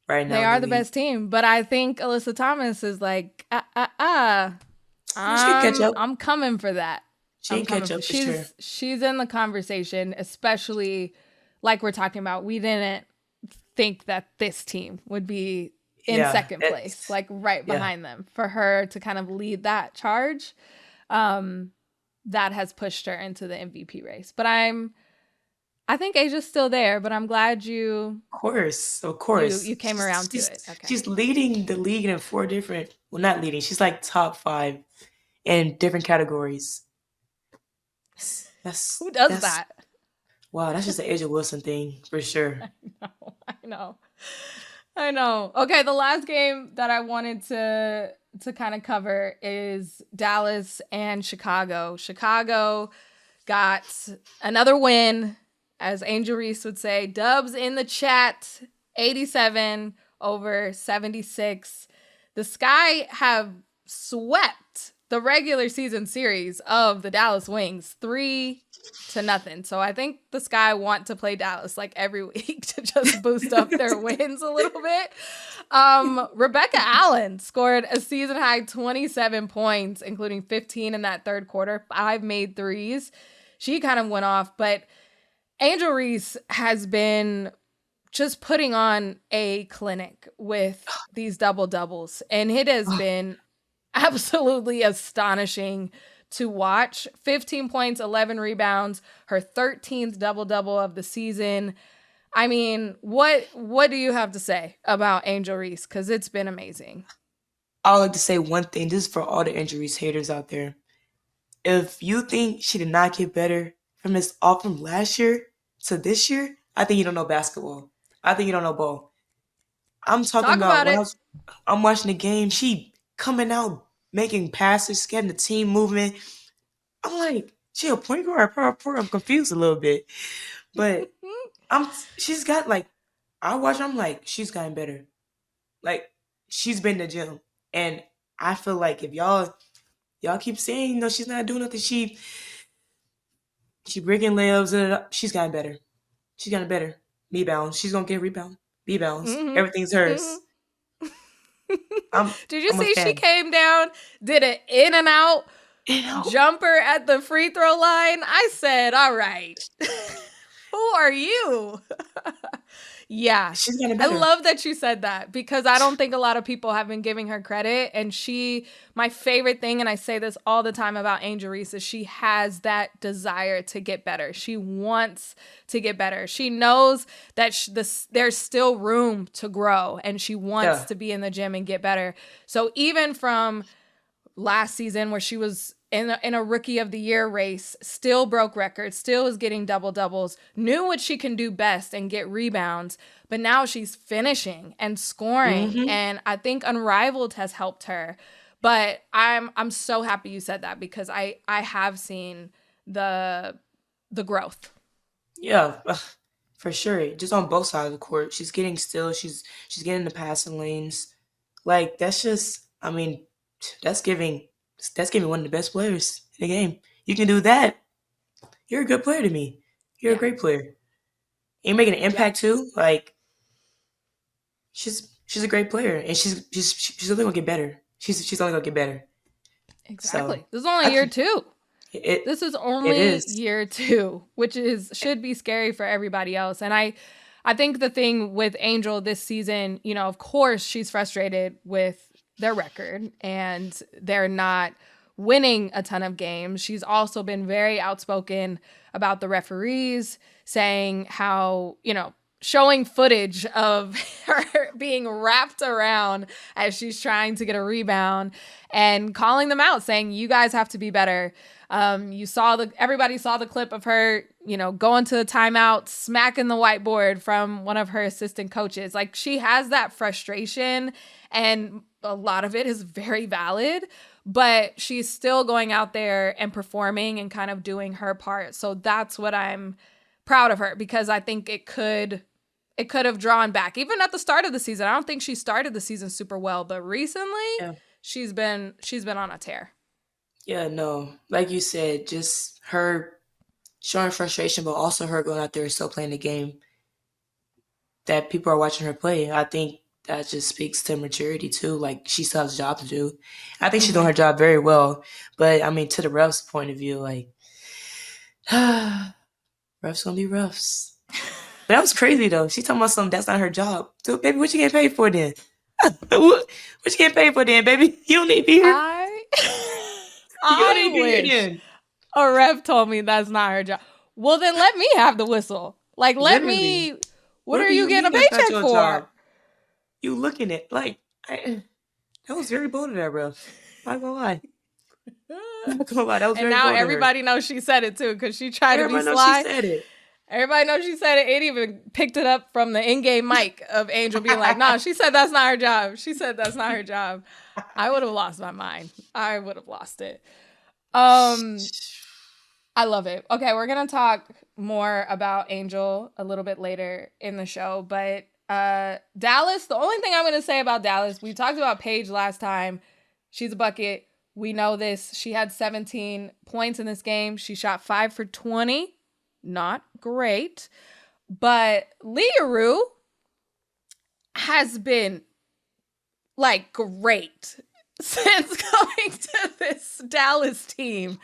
right now. They are the best team, but I think Alyssa Thomas is like, She can catch up. I'm coming for that. She can catch up for sure. She's in the conversation, especially like we're talking about. We didn't think that this team would be in second place, like right behind them. For her to kind of lead that charge, that has pushed her into the MVP race. But I think Asia's still there, but I'm glad you... Of course. You came around to it. Okay. She's leading the league in 4 different... Well, not leading. She's like top 5 in different categories. Who does that? Wow, that's just an Asia Wilson thing, for sure. I know. Okay, the last game that I wanted to kind of cover is Dallas and Chicago. Chicago got another win, as Angel Reese would say, dubs in the chat, 87-76. The Sky have swept the regular season series of the Dallas Wings 3-0. So I think the Sky want to play Dallas like every week to just boost up their wins a little bit. Rebecca Allen scored a season high 27 points, including 15 in that third quarter, 5 made threes. She kind of went off, but Angel Reese has been just putting on a clinic with these double-doubles, and it has been absolutely astonishing to watch. 15 points, 11 rebounds, her 13th double-double of the season. I mean, what do you have to say about Angel Reese? Because it's been amazing. I would like to say one thing. This is for all the Angel Reese haters out there. If you think she did not get better from last year to this year, I think you don't know basketball. I think you don't know ball. I'm talking about when I'm watching the game, she coming out, making passes, getting the team movement. I'm like, she a point guard? I'm confused a little bit. But she's got like, I watch, I'm like, she's gotten better. Like, she's been in the gym. And I feel like if y'all keep saying, she's not doing nothing, she breaking layups, she's gotten better. She's gotten better. Rebounds. She's gonna get rebound. Rebounds. Mm-hmm. Everything's hers. Mm-hmm. Did you see she came down, did an in and out jumper at the free throw line? I said, all right. Who are you? Yeah. She's getting better. I love that you said that because I don't think a lot of people have been giving her credit. And my favorite thing, and I say this all the time about Angel Reese, is she has that desire to get better. She wants to get better. She knows that there's still room to grow, and she wants to be in the gym and get better. So even from last season where she was in a rookie of the year race, still broke records, still is getting double doubles, knew what she can do best and get rebounds, but now she's finishing and scoring. Mm-hmm. And I think Unrivaled has helped her. But I'm so happy you said that because I have seen the growth. Yeah, for sure. Just on both sides of the court. She's getting still, she's getting the passing lanes. Like that's giving one of the best players in the game. You can do that. You're a good player to me. You're a great player. You're making an impact too. Like she's a great player, and she's only gonna get better. She's only gonna get better. Exactly. So, this is only year 2. This is only year 2, which should be scary for everybody else. And I think the thing with Angel this season, of course she's frustrated with their record and they're not winning a ton of games. She's also been very outspoken about the referees, saying how, showing footage of her being wrapped around as she's trying to get a rebound and calling them out, saying, you guys have to be better. Everybody saw the clip of her, going to the timeout, smacking the whiteboard from one of her assistant coaches. Like, she has that frustration, and a lot of it is very valid, but she's still going out there and performing and kind of doing her part. So that's what I'm proud of her, because I think it could have drawn back. Even at the start of the season, I don't think she started the season super well, but recently she's been on a tear. Yeah, no. Like you said, just her showing frustration, but also her going out there and still playing the game that people are watching her play. I think that just speaks to maturity too. Like, she still has a job to do. I think she's doing her job very well. But I mean, to the refs' point of view, like, refs gonna be refs. But that was crazy though. She talking about something that's not her job. So, baby, what you getting paid for then? What you getting paid for then, baby? You don't need to be here. I wish a ref told me that's not her job. Well, then let me have the whistle. Like, let me. What are you getting a paycheck for? Job? You looking at that was very bold of that, bro. Not gonna lie. Not gonna lie. That was very bold. And now everybody knows she said it too, because she tried to be sly. She said it. Everybody knows she said it. It even picked it up from the in-game mic of Angel being like, "No, she said that's not her job. She said that's not her job." I would have lost my mind. I would have lost it. I love it. Okay, we're going to talk more about Angel a little bit later in the show, but Dallas, the only thing I'm going to say about Dallas, we talked about Paige last time. She's a bucket. We know this. She had 17 points in this game. She shot 5 for 20. Not great. But Li Yueru has been, like, great since coming to this Dallas team.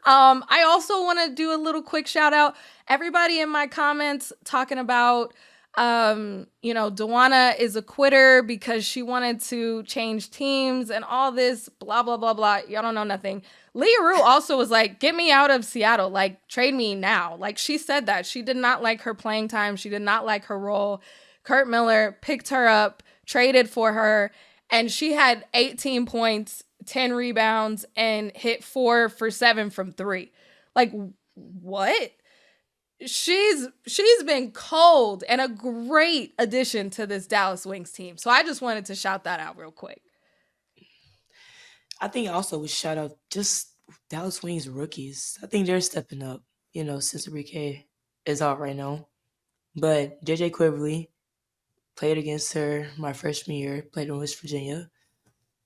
I also want to do a little quick shout out. Everybody in my comments talking about, Dawanna is a quitter because she wanted to change teams and all this, blah, blah, blah, blah. Y'all don't know nothing. Li Yueru also was like, get me out of Seattle. Like, trade me now. Like, she said that. She did not like her playing time. She did not like her role. Kurt Miller picked her up, traded for her, and she had 18 points, 10 rebounds, and hit 4 for 7 from 3. Like, what? She's been cold and a great addition to this Dallas Wings team. So I just wanted to shout that out real quick. I think also we shout out just Dallas Wings rookies. I think they're stepping up, since Enrique is out right now. But JJ Quinerly played against her my freshman year, played in West Virginia.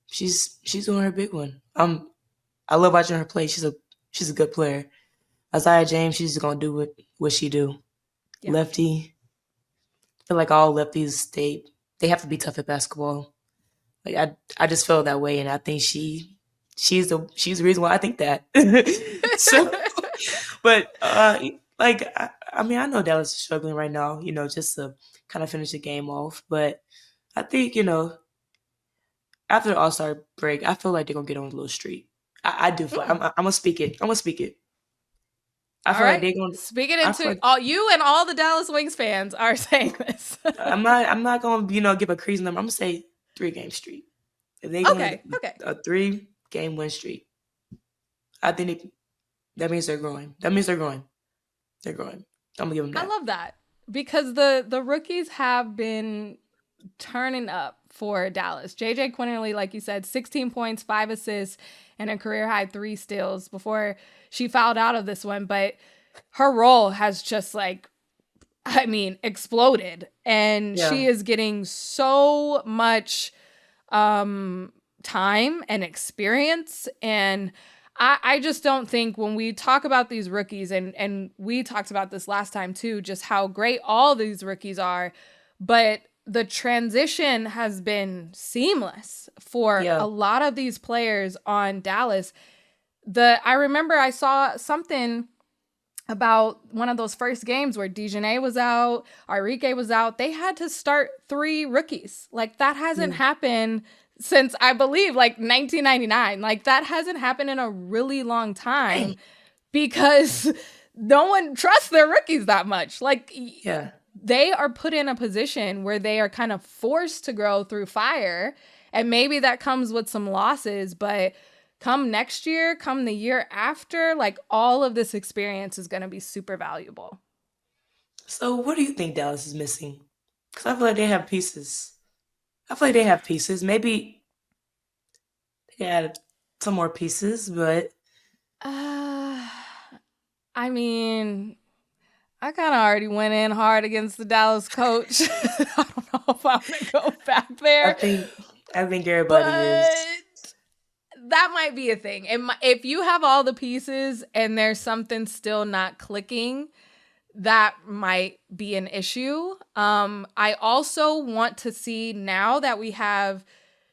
She's doing her big one. I love watching her play. She's a good player. Isaiah James, she's gonna do what she do. Yeah. Lefty. I feel like all lefties they have to be tough at basketball. Like, I just feel that way, and I think she's the reason why I think that. So, but I know Dallas is struggling right now, just to kind of finish the game off. But I think, after the All-Star break, I feel like they're gonna get on a little streak. I do feel I'm gonna speak it. I feel like they're gonna speak it into all you and all the Dallas Wings fans are saying this. I'm not gonna give a crazy number. I'm gonna say 3-game streak. If they go a 3-game win streak, I think that means they're growing. They're growing. I'm gonna give them that. I love that, because the rookies have been turning up for Dallas. JJ Quinerly, like you said, 16 points, 5 assists, and a career high 3 steals before she fouled out of this one. But her role has just exploded, and she is getting so much time and experience. And I just don't think, when we talk about these rookies, and we talked about this last time too, just how great all these rookies are, but the transition has been seamless for a lot of these players on Dallas. I remember I saw something about one of those first games where Dejanay was out, Enrique was out. They had to start 3 rookies. Like, that hasn't happened since I believe like 1999. Like that hasn't happened in a really long time because no one trusts their rookies that much. Like Yeah. they are put in a position where they are kind of forced to grow through fire. And maybe that comes with some losses, but come next year, come the year after, like all of this experience is going to be super valuable. So what do you think Dallas is missing? Because I feel like they have pieces. I feel like they have pieces. Maybe they add some more pieces, but Uh, I mean, I kind of already went in hard against the Dallas coach. I don't know if I'm going to go back I there, think I think everybody is. but that might be a thing. If you have all the pieces and there's something still not clicking, that might be an issue. I also want to see, now that we have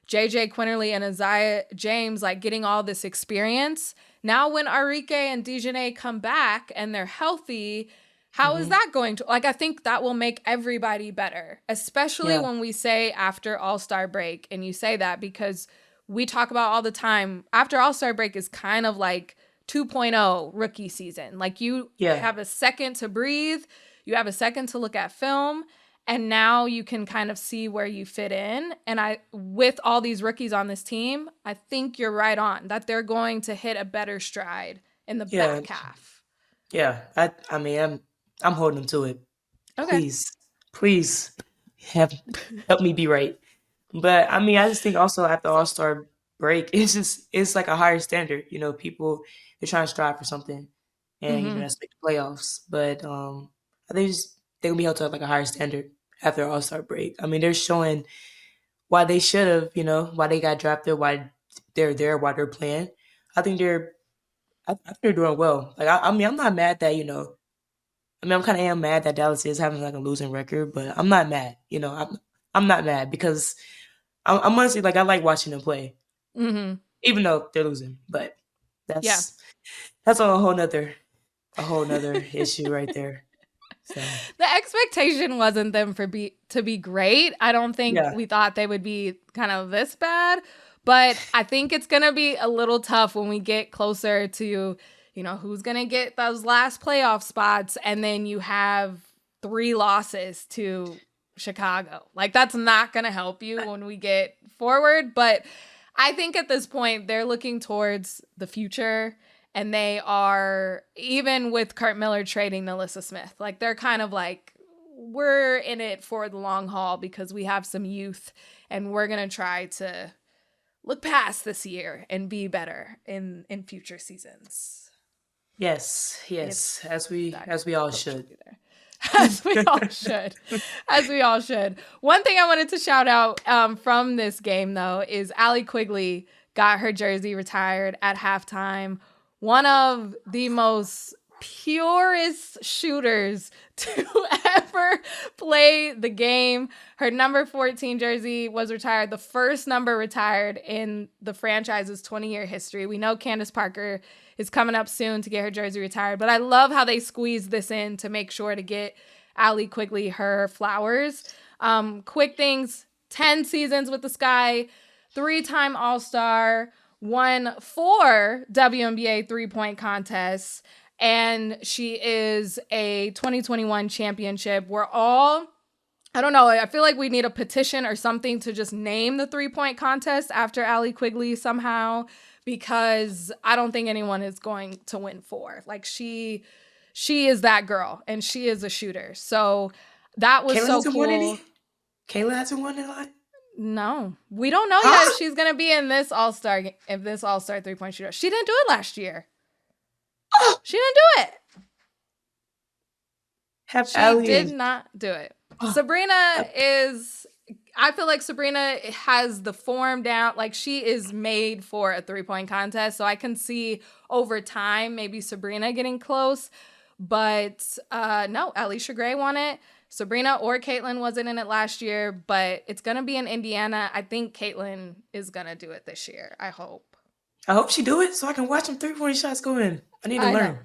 JJ Quinerly and Isaiah James like getting all this experience, now when Arike and Dejanay come back and they're healthy, how is that going to, like, I think that will make everybody better, especially Yeah. when we say after All-Star break. And you say that because we talk about all the time, after All-Star break is kind of like 2.0 rookie season. Like you Yeah. have a second to breathe, you have a second to look at film, and now you can kind of see where you fit in. And with all these rookies on this team, I think you're right on that they're going to hit a better stride in the Yeah. back half. Yeah. I mean I'm holding them to it. Okay. Please have help me be right. But I mean, I just think also after So, All-Star break, it's like a higher standard. You know, people they're trying to strive for something, and that's like the playoffs. But I think they're gonna be held to like a higher standard after All-Star break. I mean, they're showing why they should have, why they got drafted, why they're there, why they're playing. I think I think they're doing well. Like I mean, I'm not mad that I mean, I'm kind of am mad that Dallas is having like a losing record, but I'm not mad. I'm not mad because I'm honestly like I like watching them play, even though they're losing. But yeah. that's a whole nother issue right there. So The expectation wasn't them to be great. I don't think yeah, we thought they would be kind of this bad, but I think it's going to be a little tough when we get closer to, who's going to get those last playoff spots, and then you have 3 losses to Chicago. Like that's not going to help you when we get forward, but I think at this point they're looking towards the future. And they are, even with Kurt Miller trading Alyssa Smith, like they're kind of like, we're in it for the long haul because we have some youth and we're going to try to look past this year and be better in future seasons. yes, as we all should. As we all should. As we all should. One thing I wanted to shout out from this game, though, is Allie Quigley got her jersey retired at halftime. One of the most purest shooters to ever play the game. Her number 14 jersey was retired, the first number retired in the franchise's 20-year history. We know Candace Parker is coming up soon to get her jersey retired, but I love how they squeezed this in to make sure to get Allie Quigley her flowers. Quick things, 10 seasons with the Sky, 3-time All-Star, won 4 WNBA three-point contests, and she is a 2021 championship. I don't know, I feel like we need a petition or something to just name the three-point contest after Allie Quigley somehow, because I don't think anyone is going to win 4. Like she is that girl, and she is a shooter. So that was so cool. Kayla hasn't won in a lot? No, we don't know yet if she's gonna be in this All-Star 3-point shooter. She didn't do it last year. She didn't do it. She did not do it. Sabrina is. I feel like Sabrina has the form down. Like she is made for a 3-point contest. So I can see over time maybe Sabrina getting close. But no, Alicia Gray won it. Sabrina or Caitlin wasn't in it last year, but it's going to be in Indiana. I think Caitlin is going to do it this year. I hope. I hope she do it so I can watch them 3-point shots go in. I need to learn.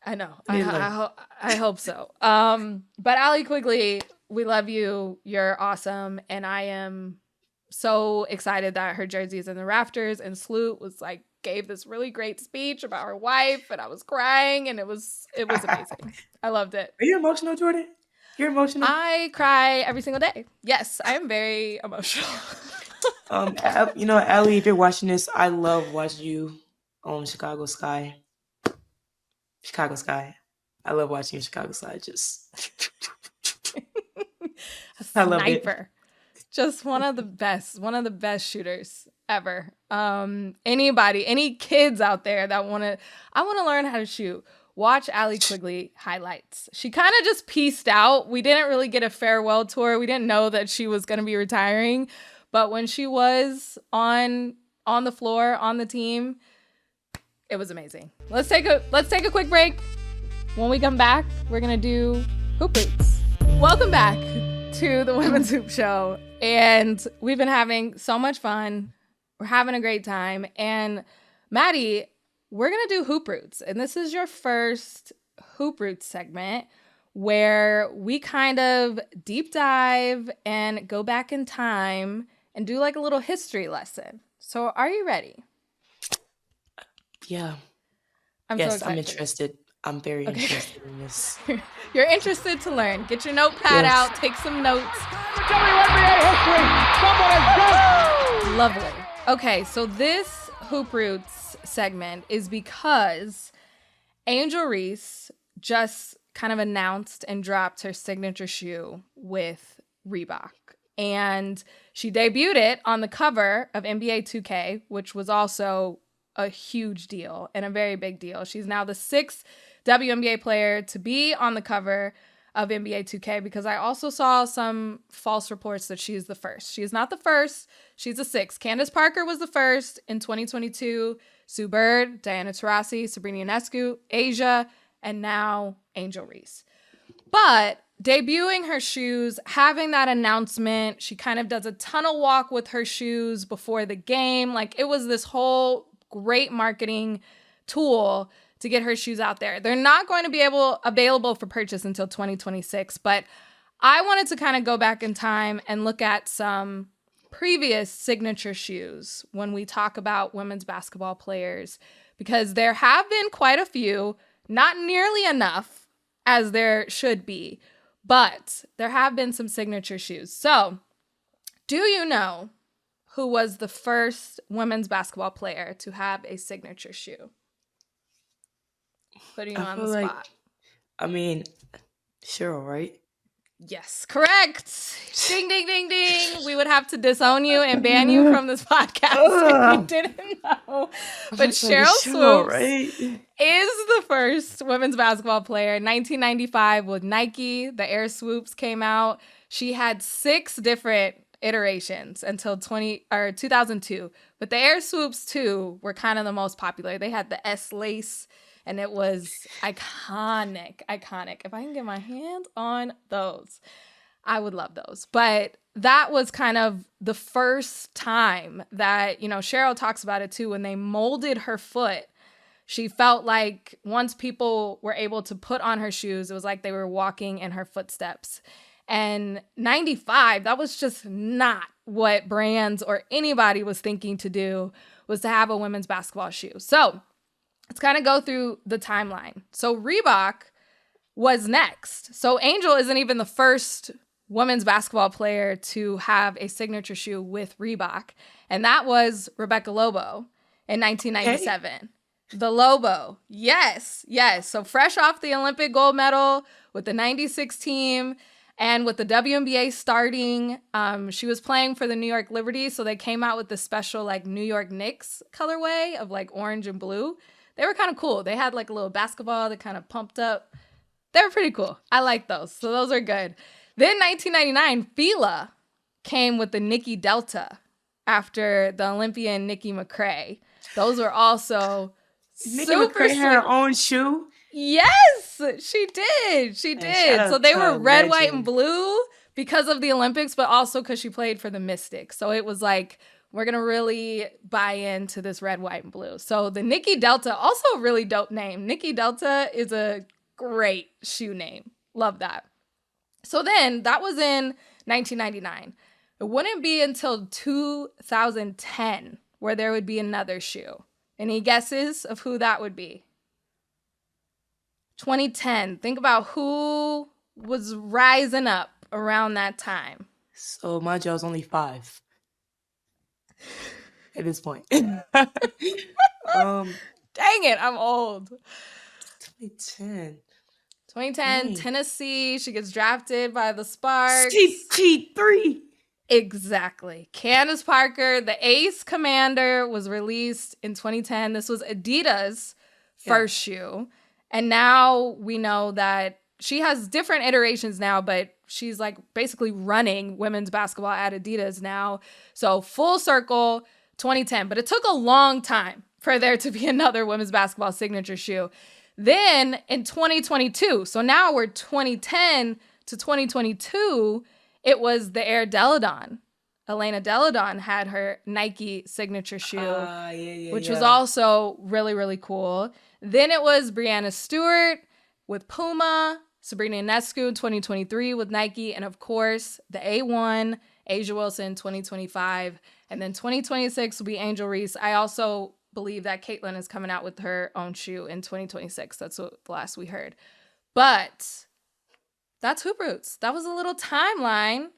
I know. I hope so. But Allie Quigley, we love you. You're awesome. And I am so excited that her jersey is in the rafters, and Sloot was like, gave this really great speech about her wife, and I was crying, and it was amazing. I loved it. Are you emotional, Jordan? You're emotional? I cry every single day. Yes, I am very emotional. Allie, if you're watching this, I love watching you on Chicago Sky. Chicago Sky. I love watching you Chicago Sky. Just I loved it. Just one of the best shooters ever. Any kids out there that I want to learn how to shoot, watch Allie Quigley highlights. She kind of just pieced out. We didn't really get a farewell tour. We didn't know that she was going to be retiring, but when she was on the floor on the team, it was amazing. Let's take a quick break. When we come back, we're going to do hoop roots. Welcome back to the Women's Hoop Show. And we've been having so much fun. We're having a great time. And Maddie, we're going to do hoop roots. And this is your first hoop roots segment where we kind of deep dive and go back in time and do like a little history lesson. So are you ready? Yeah. I'm interested. I'm very interested in this. You're interested to learn. Get your notepad out. Take some notes. WNBA history. Someone has done. Lovely. Okay, so this Hoop Roots segment is because Angel Reese just kind of announced and dropped her signature shoe with Reebok. And she debuted it on the cover of NBA 2K, which was also a huge deal and a very big deal. She's now the 6th WNBA player to be on the cover of NBA 2K, because I also saw some false reports that she's the first. She is not the first. She's the 6th. Candace Parker was the first in 2022. Sue Bird, Diana Taurasi, Sabrina Ionescu, Asia, and now Angel Reese. But debuting her shoes, having that announcement, she kind of does a tunnel walk with her shoes before the game. Like, it was this whole great marketing tool to get her shoes out there. They're not going to be available for purchase until 2026, but I wanted to kind of go back in time and look at some previous signature shoes when we talk about women's basketball players, because there have been quite a few, not nearly enough as there should be, but there have been some signature shoes. So, do you know who was the first women's basketball player to have a signature shoe? Putting you on the spot. Cheryl, right? Yes, correct. Ding, ding, ding, ding. We would have to disown you and ban you from this podcast if you didn't know. But Cheryl Swoops is the first women's basketball player. In 1995 with Nike, the Air Swoops came out. She had 6 different iterations until 2002. But the Air Swoops 2 were kind of the most popular. They had the S lace, and it was iconic. If I can get my hands on those, I would love those. But that was kind of the first time that, Cheryl talks about it too, when they molded her foot. She felt like once people were able to put on her shoes, it was like they were walking in her footsteps. And 95, that was just not what brands or anybody was thinking to do, was to have a women's basketball shoe. So let's kind of go through the timeline. So Reebok was next. So Angel isn't even the first women's basketball player to have a signature shoe with Reebok. And that was Rebecca Lobo in 1997. Hey. The Lobo. Yes. So fresh off the Olympic gold medal with the 96 team and with the WNBA starting, she was playing for the New York Liberty. So they came out with the special like New York Knicks colorway of like orange and blue. They were kind of cool. They had like a little basketball that kind of pumped up. They were pretty cool. I like those. So those are good. Then 1999, Fila came with the Nikki Delta after the Olympian Nikki McCrae. Those were also Nikki McCrae had her own shoe? Yes, she did. So they were red, white, and blue because of the Olympics, but also because she played for the Mystics. So it was like, we're going to really buy into this red, white, and blue. So the Nikki Delta, also a really dope name. Nikki Delta is a great shoe name. Love that. So then that was in 1999. It wouldn't be until 2010 where there would be another shoe. Any guesses of who that would be? 2010. Think about who was rising up around that time. So my Joe's only 5 at this point. Dang it, I'm old. 2010. 2010, Tennessee. She gets drafted by the Sparks. T3. Exactly. Candace Parker, the Ace Commander, was released in 2010. This was Adidas' first shoe. And now we know that she has different iterations now, but she's like basically running women's basketball at Adidas now. So full circle, 2010. But it took a long time for there to be another women's basketball signature shoe. Then in 2022, so now we're 2010 to 2022, it was the Air Deladon. Elena Deladon had her Nike signature shoe, which was also really, really cool. Then it was Breanna Stewart with Puma, Sabrina Ionescu in 2023 with Nike, and of course, the A1, A'ja Wilson 2025. And then 2026 will be Angel Reese. I also believe that Caitlin is coming out with her own shoe in 2026. That's what the last we heard. But that's Hoop Roots. That was a little timeline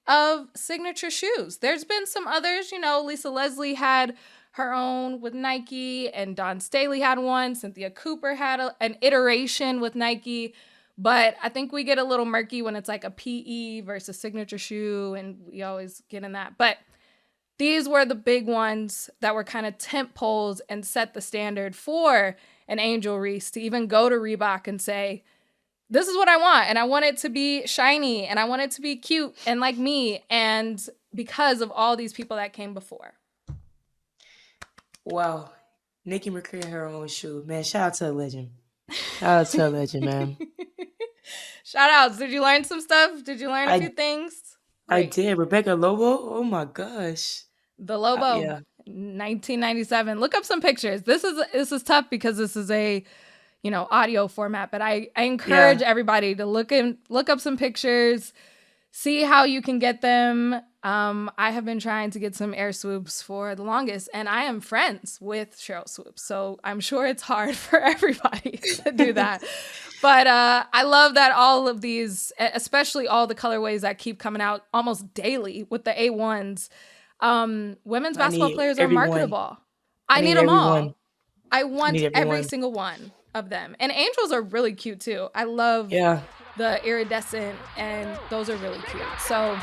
of signature shoes. There's been some others, Lisa Leslie had her own with Nike, and Dawn Staley had one. Cynthia Cooper had an iteration with Nike. But I think we get a little murky when it's like a PE versus signature shoe, and we always get in that. But these were the big ones that were kind of tent poles and set the standard for an Angel Reese to even go to Reebok and say, this is what I want. And I want it to be shiny, and I want it to be cute and like me. And because of all these people that came before. Wow. Nikki Mercury had her own shoe. Man, shout out to a legend. Shout out to a legend, man. Shout outs. Did you learn some stuff? Did you learn a few things? I did. Rebecca Lobo. Oh my gosh. The Lobo. 1997. Look up some pictures. This is tough because this is a audio format, but I encourage everybody to look up some pictures, see how you can get them. I have been trying to get some Air Swoops for the longest, and I am friends with Cheryl Swoops, so I'm sure it's hard for everybody to do that. But I love that all of these, especially all the colorways that keep coming out almost daily with the A1s, women's basketball players are marketable. I need them all. I want every single one of them. And Angels are really cute too. I love the iridescent, and those are really cute. So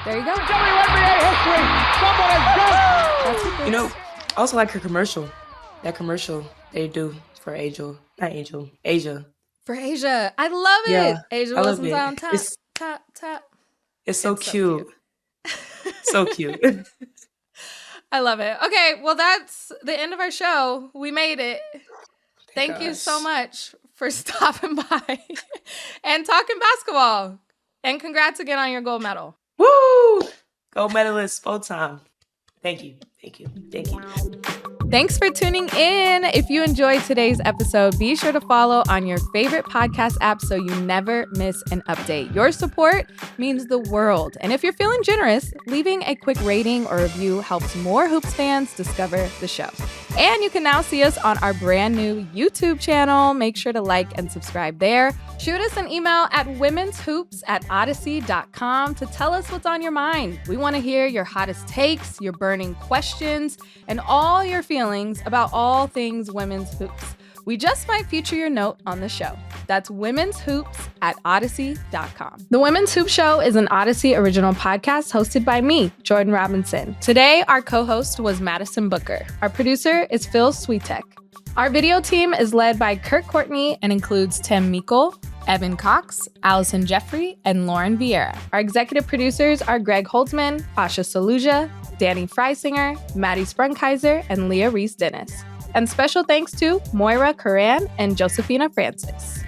there you go. WNBA history. Someone has done. I also like her commercial. That commercial they do for A'ja. For A'ja. I love it. Yeah, A'ja Wilson's on top. Top. It's so cute. So cute. I love it. Okay, well, that's the end of our show. We made it. Thank you so much for stopping by and talking basketball. And congrats again on your gold medal. Woo! Gold medalist, full time. Thank you. Thanks for tuning in. If you enjoyed today's episode, be sure to follow on your favorite podcast app so you never miss an update. Your support means the world. And if you're feeling generous, leaving a quick rating or review helps more Hoops fans discover the show. And you can now see us on our brand new YouTube channel. Make sure to like and subscribe there. Shoot us an email at women'shoops@odyssey.com to tell us what's on your mind. We want to hear your hottest takes, your burning questions, and all your feelings about all things women's hoops. We just might feature your note on the show. That's women'shoops@odyssey.com. The Women's Hoop Show is an Odyssey original podcast hosted by me, Jordan Robinson. Today, our co-host was Madison Booker. Our producer is Phil Switek. Our video team is led by Kurt Courtney and includes Tim Meikle, Evan Cox, Allison Jeffrey, and Lauren Vieira. Our executive producers are Greg Holtzman, Asha Saluja, Danny Freisinger, Maddie Sprunkeiser, and Leah Reese-Dennis. And special thanks to Moira Curran and Josephina Francis.